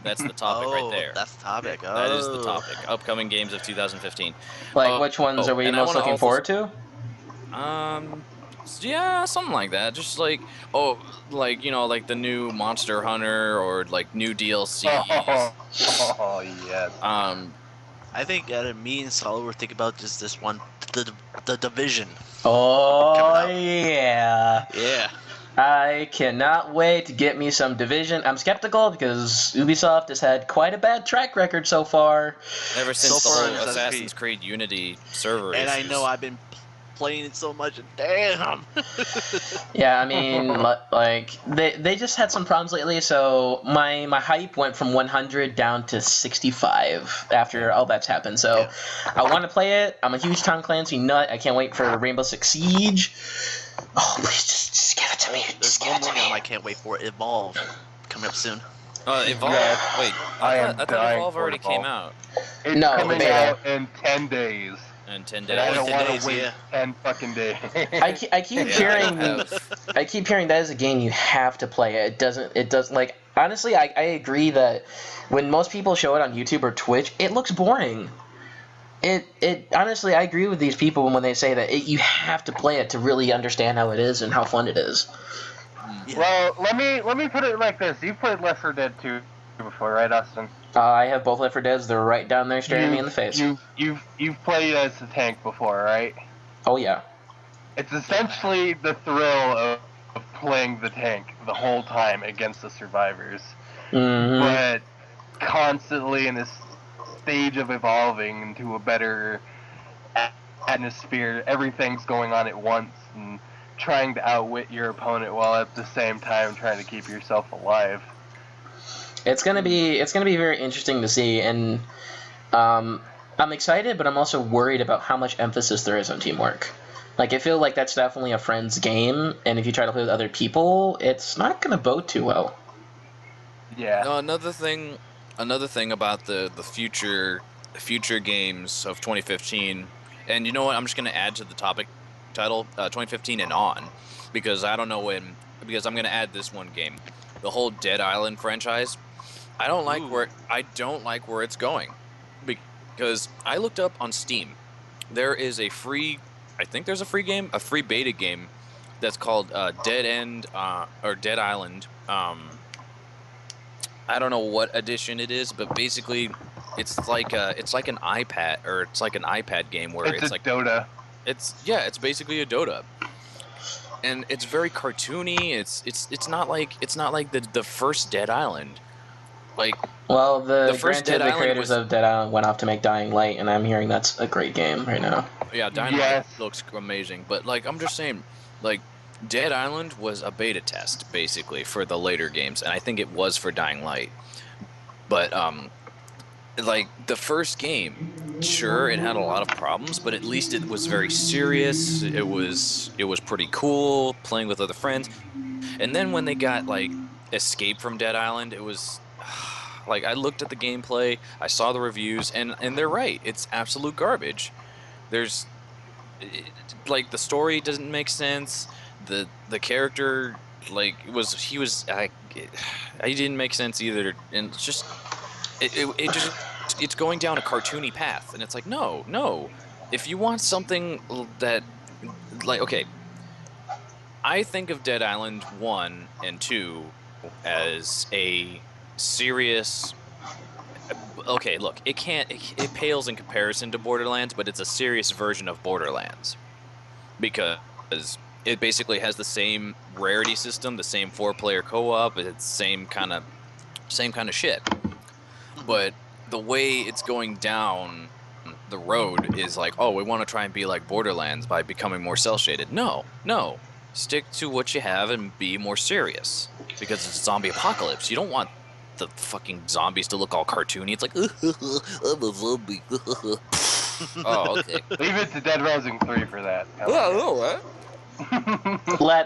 That's the topic right there. That's the topic. That is the topic. Upcoming games of 2015. Like, which ones are we most looking forward to? Yeah, something like that. Just like, like the new Monster Hunter or like new DLC. Oh yes. I think me and Saul were thinking about just this one, the Division. Oh yeah. Yeah. I cannot wait to get me some Division. I'm skeptical because Ubisoft has had quite a bad track record so far. Ever since the whole Assassin's Creed Unity server and issues. I know I've been playing it so much, and damn. Yeah, I mean, like they just had some problems lately, so my hype went from 100 down to 65 after all that's happened. So yeah. I want to play it. I'm a huge Tom Clancy nut. I can't wait for Rainbow Six Siege. Oh, please, just give it to me. Just give it to me. I can't wait for Evolve coming up soon. Evolve? Yes. Wait, I thought Evolve already came out. It's coming out in 10 days. In 10 days. And I don't want days, to wait 10 fucking days. I keep hearing that is a game you have to play. It doesn't like, honestly, I agree that when most people show it on YouTube or Twitch, it looks boring. It honestly, I agree with these people when they say that you have to play it to really understand how it is and how fun it is. Yeah. Well, let me put it like this. You've played Left 4 Dead 2 before, right, Austin? I have both Left 4 Deads. They're right down there staring me in the face. You've played as a tank before, right? Oh yeah. It's essentially the thrill of playing the tank the whole time against the survivors, but constantly in this stage of evolving into a better atmosphere. Everything's going on at once and trying to outwit your opponent while at the same time trying to keep yourself alive. It's gonna be very interesting to see, and I'm excited, but I'm also worried about how much emphasis there is on teamwork. Like, I feel like that's definitely a friend's game, and if you try to play with other people, it's not gonna bode too well. Yeah. No, another thing about the future games of 2015, and you know what? I'm just gonna add to the topic title 2015 and on, because I don't know when. Because I'm gonna add this one game, the whole Dead Island franchise. I don't like where it's going, because I looked up on Steam. There is a free beta game that's called Dead Island. I don't know what edition it is, but basically, it's like an iPad game where it's like Dota. It's basically a Dota, and it's very cartoony. It's not like the first Dead Island. Like, well, the first creators of Dead Island went off to make Dying Light, and I'm hearing that's a great game right now. Yeah, Dying Light looks amazing, but like, I'm just saying, like, Dead Island was a beta test basically for the later games, and I think it was for Dying Light. But like the first game, sure, it had a lot of problems, but at least it was very serious. It was pretty cool playing with other friends. And then when they got like Escape from Dead Island, it was like I looked at the gameplay, I saw the reviews, and they're right. It's absolute garbage. There's like the story doesn't make sense. The character like he didn't make sense either, and it's just it just it's going down a cartoony path, and it's like no. If you want something that like okay, I think of Dead Island 1 and 2 as a serious. Okay, look, it pales in comparison to Borderlands, but it's a serious version of Borderlands because it basically has the same rarity system, the same 4-player co-op, it's same kind of shit. But the way it's going down the road is like, oh, we want to try and be like Borderlands by becoming more cel-shaded. No. Stick to what you have and be more serious because it's a zombie apocalypse. You don't want the fucking zombies to look all cartoony. It's like, I'm a zombie. Oh, okay. Leave it to Dead Rising 3 for that. Well, what?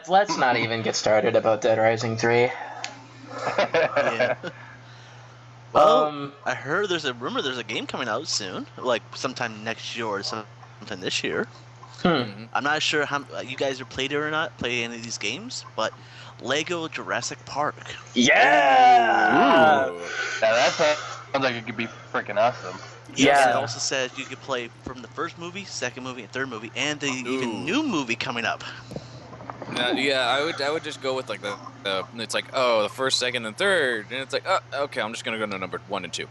Let's not even get started about Dead Rising 3. Yeah. Well, I heard there's a rumor there's a game coming out soon, like sometime next year or sometime this year. I'm not sure how you guys have played it or not, play any of these games, but Lego Jurassic Park. Yeah! Ooh. Now that sounds like it could be freaking awesome. Yeah. And it also says you could play from the first movie, second movie, and third movie, and the even new movie coming up. Yeah, I would just go with like the it's like, oh, the first, second, and third, and it's like, oh, okay, I'm just gonna go to number 1 and 2.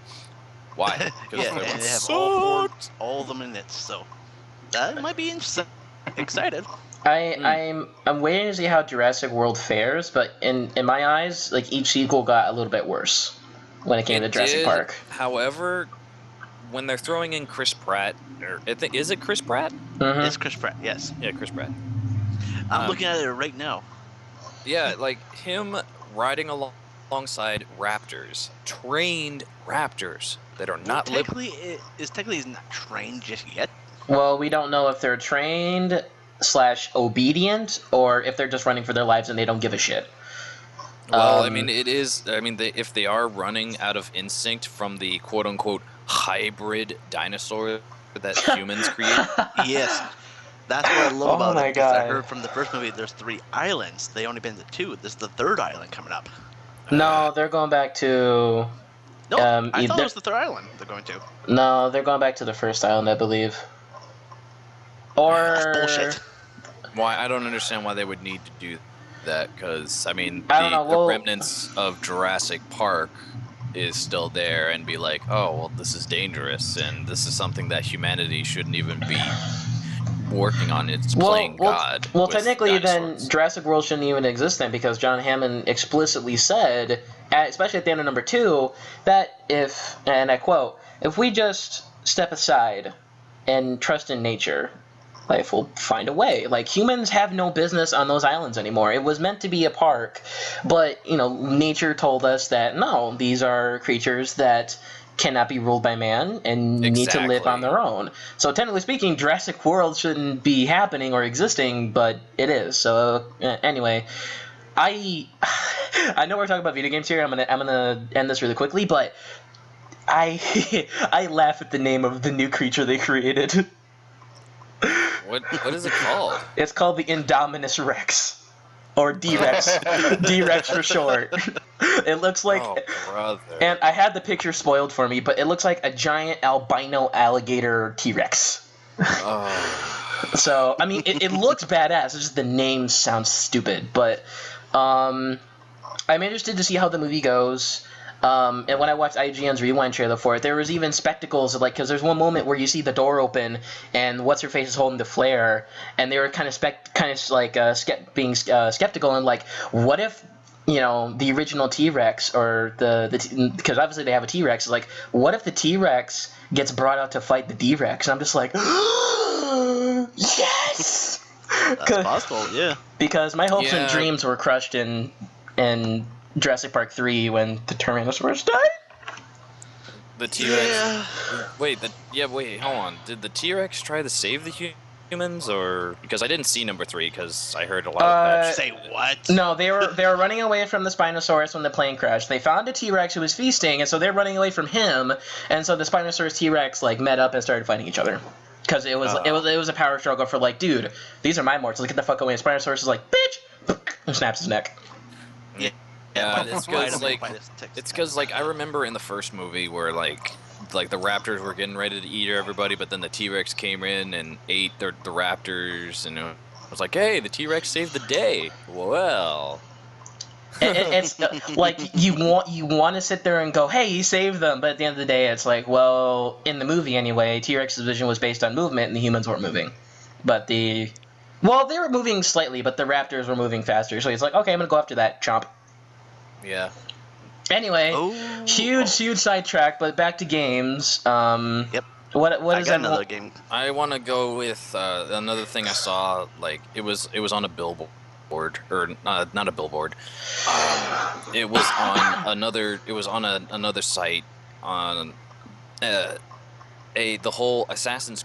Why? Yeah, and they have all of them in it, so that might be interesting. Excited. I'm waiting to see how Jurassic World fares, but in my eyes, like each sequel got a little bit worse when it came to Jurassic Park. However, when they're throwing in Chris Pratt, is it Chris Pratt? Mm-hmm. It's Chris Pratt, yes. Yeah, Chris Pratt. I'm looking at it right now. Yeah, like him riding alongside raptors, trained raptors that are not technically he's not trained just yet. Well, we don't know if they're trained / obedient, or if they're just running for their lives and they don't give a shit. Well, I mean, it is. I mean, if they are running out of instinct from the quote-unquote hybrid dinosaur that humans create. Yes, that's what I love about it. God. I heard from the first movie there's 3 islands. They only been to 2. This is the 3rd island coming up. No, they're going back to. No, I thought it was the 3rd island they're going to. No, they're going back to the first island, I believe. Or that's bullshit. Why? I don't understand why they would need to do that, because I mean, the remnants of Jurassic Park is still there, and be like, oh, well, this is dangerous, and this is something that humanity shouldn't even be working on. It's playing God. Well, technically, dinosaurs. then Jurassic World shouldn't even exist then, because John Hammond explicitly said, especially at the end of number 2, that if, and I quote, if we just step aside and trust in nature, life will find a way. Like, humans have no business on those islands anymore. It was meant to be a park, but, nature told us that, no, these are creatures that cannot be ruled by man and need to live on their own. So, technically speaking, Jurassic World shouldn't be happening or existing, but it is. So, anyway, I know we're talking about video games here. I'm gonna end this really quickly, but I laugh at the name of the new creature they created. What is it called? It's called the Indominus Rex. Or D-Rex. D-Rex for short. It looks like... Oh, brother. And I had the picture spoiled for me, but it looks like a giant albino alligator T-Rex. Oh. So, I mean, it looks badass. It's just the name sounds stupid. But I'm interested to see how the movie goes. And when I watched IGN's Rewind trailer for it, there was even spectacles, like, because there's one moment where you see the door open and what's-her-face is holding the flare, and they were kind of being skeptical, and like, what if, the original T-Rex, or because obviously they have a T-Rex, like, what if the T-Rex gets brought out to fight the D-Rex? And I'm just like, yes! That's possible, yeah. Because my hopes and dreams were crushed in Jurassic Park 3 when the Tyrannosaurus died? The T-Rex. Wait, hold on. Did the T-Rex try to save the humans, or because I didn't see number 3 because I heard a lot of that. Say what? No, they were running away from the Spinosaurus when the plane crashed. They found a T-Rex who was feasting, and so they're running away from him. And so the Spinosaurus T-Rex like met up and started fighting each other because it was a power struggle for like, dude, these are my morts. Like, get the fuck away. And Spinosaurus is like, bitch, and snaps his neck. Yeah, it's because like I remember in the first movie where like the raptors were getting ready to eat everybody, but then the T-Rex came in and ate the raptors, and it was like, hey, the T-Rex saved the day. Well, it's like you want to sit there and go, hey, he saved them, but at the end of the day, it's like, well, in the movie anyway, T-Rex's vision was based on movement, and the humans weren't moving, but they were moving slightly, but the raptors were moving faster. So he's like, okay, I'm gonna go after that, chomp. Yeah. Anyway, huge sidetrack, but back to games. Yep. What is that? Another game. I want to go with another thing I saw. Like it was on a billboard, or not a billboard. It was on another. It was on another site on the whole Assassin's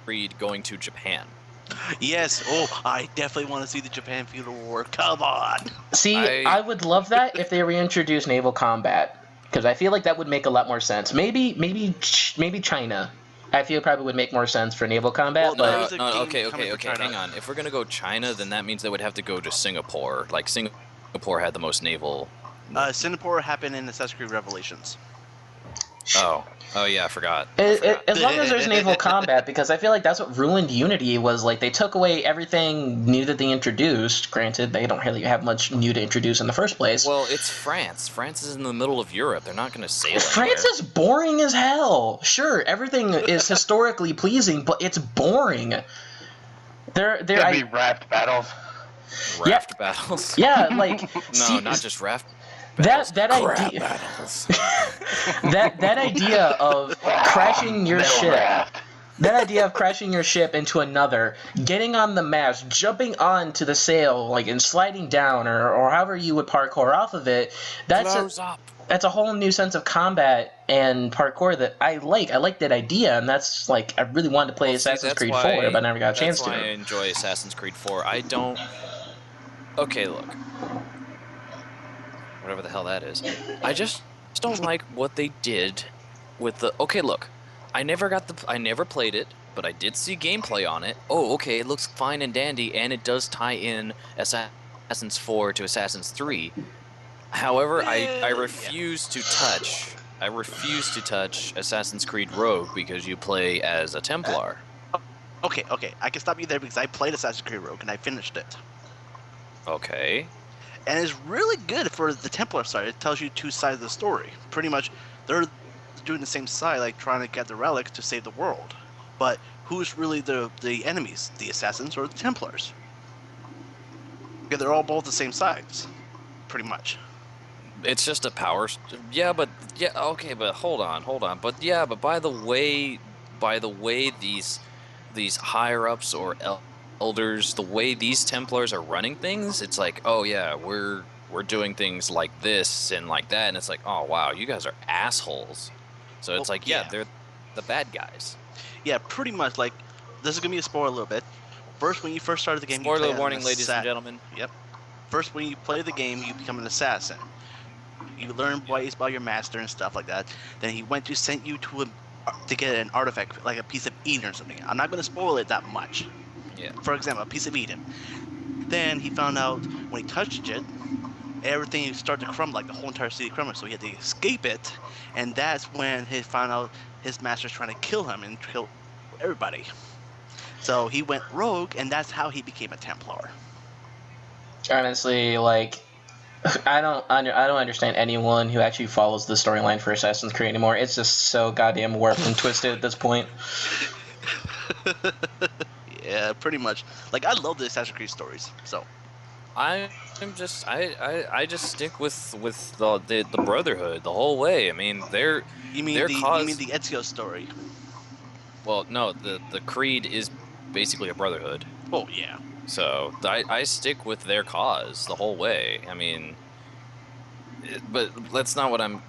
Creed going to Japan. Yes. Oh, I definitely want to see the Japan Feudal War. Come on. See, I would love that if they reintroduced naval combat, because I feel like that would make a lot more sense. Maybe China. I feel probably would make more sense for naval combat. Well, okay. Hang on. If we're gonna go China, then that means they would have to go to Singapore. Like Singapore had the most naval. Singapore happened in Assassin's Creed Revelations. Oh yeah, I forgot. As long as there's naval combat, because I feel like that's what ruined Unity was, like, they took away everything new that they introduced. Granted, they don't really have much new to introduce in the first place. Well, it's France. France is in the middle of Europe. They're not going to sail anywhere. France is boring as hell. Sure, everything is historically pleasing, but it's boring. There'd be raft battles. Raft battles? Yeah, like... No, not just raft that idea that idea of crashing your ship into another, getting on the mast, jumping onto the sail, like, and sliding down, or however you would parkour off of it, that's a whole new sense of combat and parkour that I like. I like that idea, and that's like, I really wanted to play Assassin's Creed 4, but I never got a chance to. That's why I enjoy Assassin's Creed 4. Okay, look. Whatever the hell that is. I just don't like what they did with the... Okay, look. I never played it, but I did see gameplay on it. Oh, okay, it looks fine and dandy, and it does tie in Assassin's 4 to Assassin's 3. However, I refuse to touch... I refuse to touch Assassin's Creed Rogue because you play as a Templar. Okay. I can stop you there because I played Assassin's Creed Rogue, and I finished it. Okay. And it's really good for the Templar side. It tells you two sides of the story. Pretty much, they're doing the same side, like trying to get the relics to save the world. But who's really the enemies? The Assassins or the Templars? Yeah, they're all both the same sides, pretty much. It's just a power... okay, but hold on. But by the way these higher-ups or elders, the way these Templars are running things, it's like, oh yeah, we're doing things like this and like that, and it's like, oh wow, you guys are assholes. So it's they're the bad guys. Yeah, pretty much. Like, this is gonna be a spoiler a little bit. First, when you first started the game, spoiler warning, ladies and gentlemen. Yep. First, when you play the game, you become an assassin. You learn ways about your master and stuff like that. Then he sent you to get an artifact, like a piece of Eden or something. I'm not gonna spoil it that much. Yeah. For example, a piece of Eden. Then he found out when he touched it, everything started to crumble, like the whole entire city crumbled. So he had to escape it, and that's when he found out his master's trying to kill him and kill everybody. So he went rogue, and that's how he became a Templar. Honestly, like, I don't understand anyone who actually follows the storyline for Assassin's Creed anymore. It's just so goddamn warped and twisted at this point. Yeah, pretty much. Like, I love the Assassin's Creed stories, so. I just stick with the Brotherhood the whole way. I mean, you mean the Ezio story? Well, no, the Creed is basically a Brotherhood. Oh yeah. So I stick with their cause the whole way. I mean, but that's not what I'm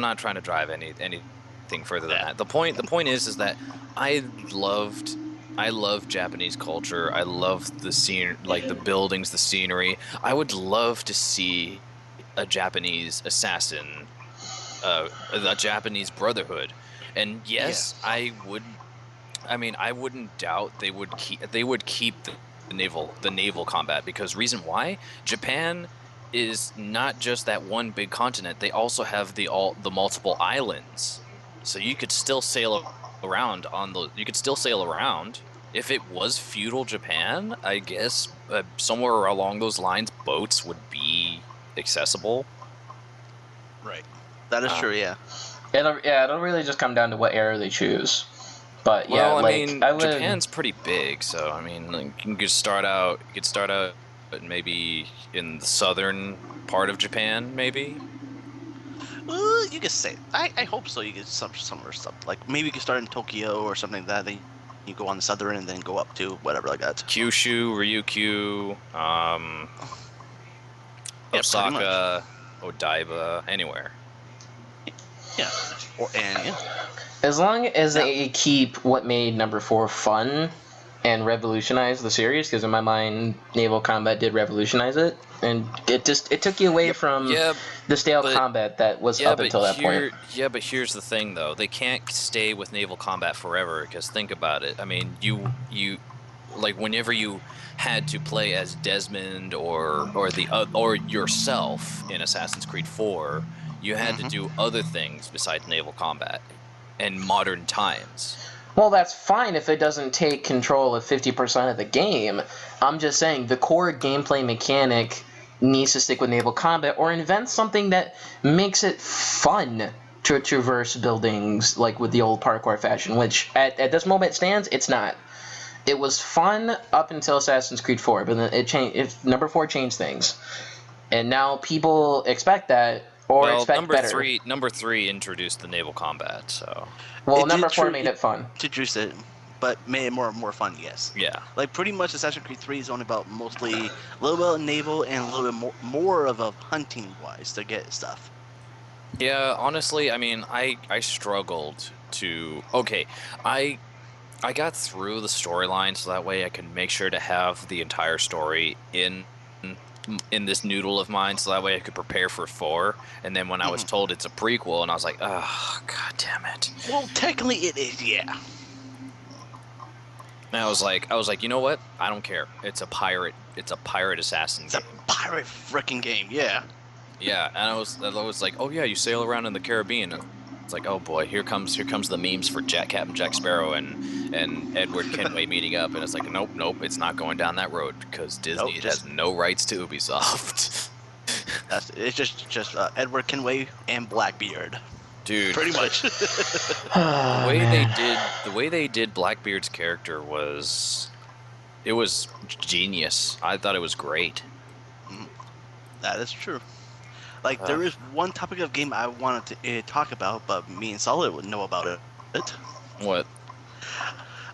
not trying to drive any anything further than that. The point is that I love Japanese culture. I love the scene, like the buildings, the scenery. I would love to see a Japanese assassin, a Japanese brotherhood. And yes, I would. I mean, I wouldn't doubt they would keep the naval combat, because reason why? Japan is not just that one big continent. They also have the multiple islands, so you could still sail around if it was feudal Japan. I guess somewhere along those lines, boats would be accessible. Right. That is true. Yeah. It'll really just come down to what era they choose. But yeah, well, like Japan's pretty big, so I mean, like, you could start out maybe in the southern part of Japan, maybe. You could say. I hope so. You get somewhere stuff like maybe you could start in Tokyo or something like that. Then you go on the southern and then go up to whatever like that. Kyushu, Ryukyu, Osaka, Odaiba, anywhere. Yeah. As long as they keep what made number 4 fun and revolutionize the series, because in my mind, naval combat did revolutionize it, and it took you away from the stale combat that was up until that point. Yeah, but here's the thing, though: they can't stay with naval combat forever. Because think about it. I mean, you like whenever you had to play as Desmond or yourself in Assassin's Creed 4, you had to do other things besides naval combat in modern times. Well, that's fine if it doesn't take control of 50% of the game. I'm just saying the core gameplay mechanic needs to stick with naval combat, or invent something that makes it fun to traverse buildings like with the old parkour fashion, which at this moment stands, it's not. It was fun up until Assassin's Creed 4, but then it changed. Number 4 changed things, and now people expect that. Expect better. Number three introduced the naval combat, so. Well, number 4 made it fun. Introduced it, but made it more fun. Yes. Yeah. Like pretty much, Assassin's Creed 3 is only about mostly a little bit of naval and a little bit more of a hunting wise to get stuff. Yeah, honestly, I mean, I struggled to. Okay, I got through the storyline so that way I could make sure to have the entire story in this noodle of mine, so that way I could prepare for 4. And then when I was told it's a prequel, and I was like, oh, god damn it. Well, technically it is, yeah. And I was like, you know what? I don't care. It's a pirate assassin game. It's a pirate freaking game, yeah. Yeah, and I was like, oh yeah, you sail around in the Caribbean. It's like, oh boy, here comes the memes for Captain Jack Sparrow and Edward Kenway meeting up, and it's like, nope, it's not going down that road because Disney has no rights to Ubisoft. It's just Edward Kenway and Blackbeard. Dude, pretty much. The way they did Blackbeard's character was genius. I thought it was great. That is true. Like, there is one topic of game I wanted to talk about, but me and Solid would know about it. What?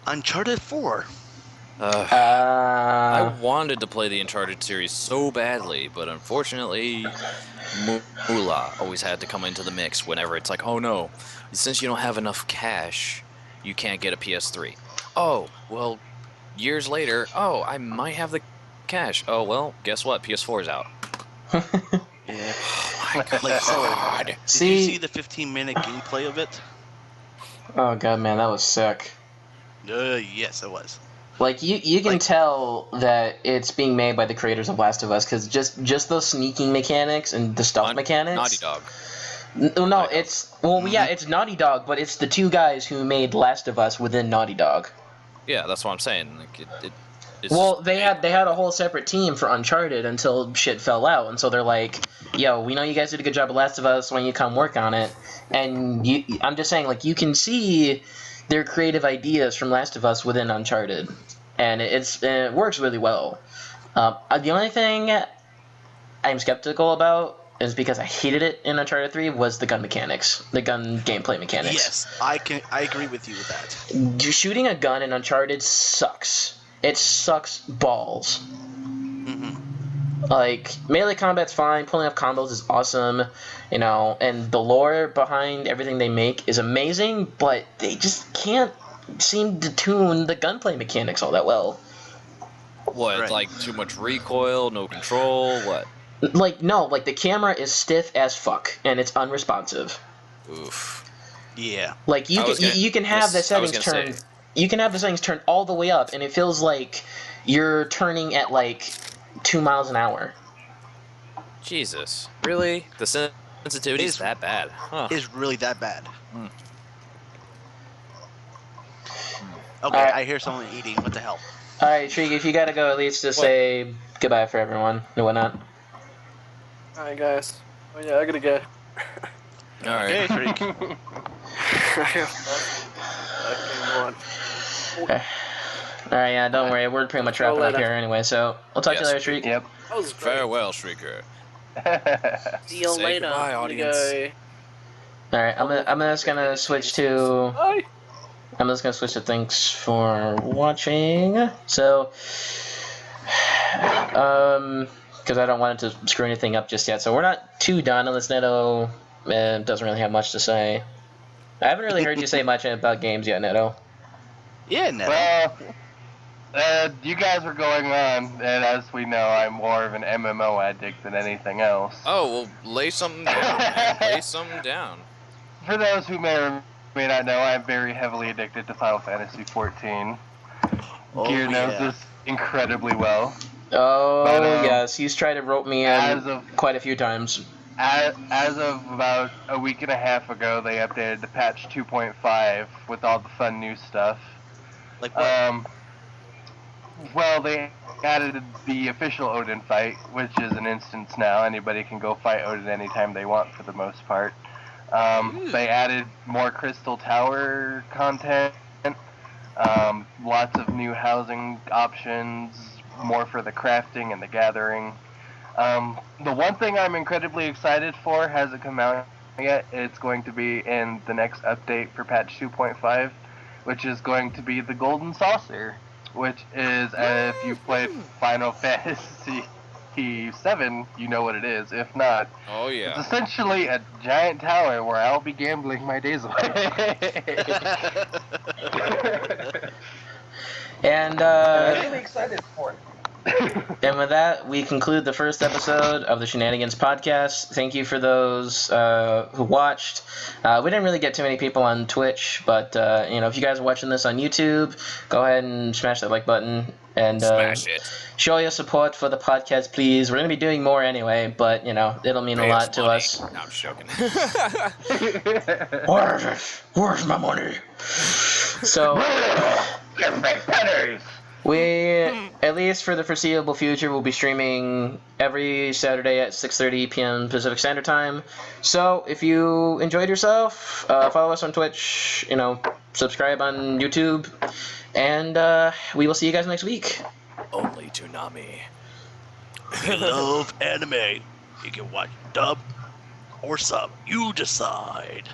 Uncharted 4. I wanted to play the Uncharted series so badly, but unfortunately, Moolah always had to come into the mix whenever it's like, oh no, since you don't have enough cash, you can't get a PS3. Oh, well, years later, I might have the cash. Oh, well, guess what? PS4 is out. Yeah. Oh my god. Did you see the 15-minute gameplay of it? Oh god, man, that was sick. Yes, it was. Like, you can tell that it's being made by the creators of Last of Us, because just those sneaking mechanics and the stealth mechanics. Naughty Dog. No, it's it's Naughty Dog, but it's the 2 guys who made Last of Us within Naughty Dog. Yeah, that's what I'm saying. Like, they had a whole separate team for Uncharted until shit fell out, and so they're like, yo, we know you guys did a good job of Last of Us when you come work on it, and I'm just saying, like, you can see their creative ideas from Last of Us within Uncharted, and it works really well. The only thing I'm skeptical about is because I hated it in Uncharted 3 was the gun mechanics, the gun gameplay mechanics. Yes, I agree with you with that. Shooting a gun in Uncharted sucks. It sucks balls. Like, melee combat's fine, pulling off combos is awesome, you know, and the lore behind everything they make is amazing, but they just can't seem to tune the gunplay mechanics all that well. What, Right. like too much recoil, no control, what? Like, no, like the camera is stiff as fuck, and it's unresponsive. Oof. Yeah. Like, you can have the settings gonna turned... say. You can have the settings turned all the way up, and it feels like you're turning at, like, 2 miles an hour. Jesus. Really? The sensitivity is that bad? Huh. Is really that bad. Mm. Okay, I hear someone eating. What the hell? Alright, Shriek, if you gotta go, at least just say goodbye for everyone and whatnot. Alright, guys. Oh, yeah, I gotta go. Alright. Okay, Shriek. Alright, yeah, don't worry, we're pretty much wrapping up here anyway, so we'll talk to you later, Shriek. Yep. That was great. Farewell, Shrieker. See you Say later. goodbye, I'm audience. Gonna Alright, I'm just gonna switch to... Bye. I'm just gonna switch to thanks for watching. So, because I don't want it to screw anything up just yet. So we're not too done unless Neto doesn't really have much to say. I haven't really heard you say much about games yet, Neto. Yeah, no. Well, you guys were going on, and as we know, I'm more of an MMO addict than anything else. Oh, well, lay something down, man. Lay something down. For those who may or may not know, I'm very heavily addicted to Final Fantasy XIV. Gear knows this incredibly well. Oh, But, yes, he's tried to rope me in quite a few times. As of about a week and a half ago, they updated the patch 2.5 with all the fun new stuff. Like what? Well, they added the official Odin fight, which is an instance now. Anybody can go fight Odin anytime they want for the most part. They added more Crystal Tower content, lots of new housing options, more for the crafting and the gathering. The one thing I'm incredibly excited for hasn't come out yet. It's going to be in the next update for patch 2.5, which is going to be the Golden Saucer, which is, if you've played Final Fantasy VII, you know what it is. If not, Oh, it's yeah. essentially a giant tower where I'll be gambling my days away. And, I'm really excited for it. and with that, we conclude the first episode of the Shenanigans podcast. Thank you for those who watched. We didn't really get too many people on Twitch, but if you guys are watching this on YouTube, go ahead and smash that like button and Smash it. show your support for the podcast, please. We're gonna be doing more anyway, but it'll mean a lot to us. No, I'm just joking. Where is it? Where's my money? So. Give me pennies! We, at least for the foreseeable future, will be streaming every Saturday at 6:30 p.m. Pacific Standard Time. So, if you enjoyed yourself, follow us on Twitch, subscribe on YouTube, and we will see you guys next week. Only Toonami. If you love anime, you can watch dub or sub. You decide.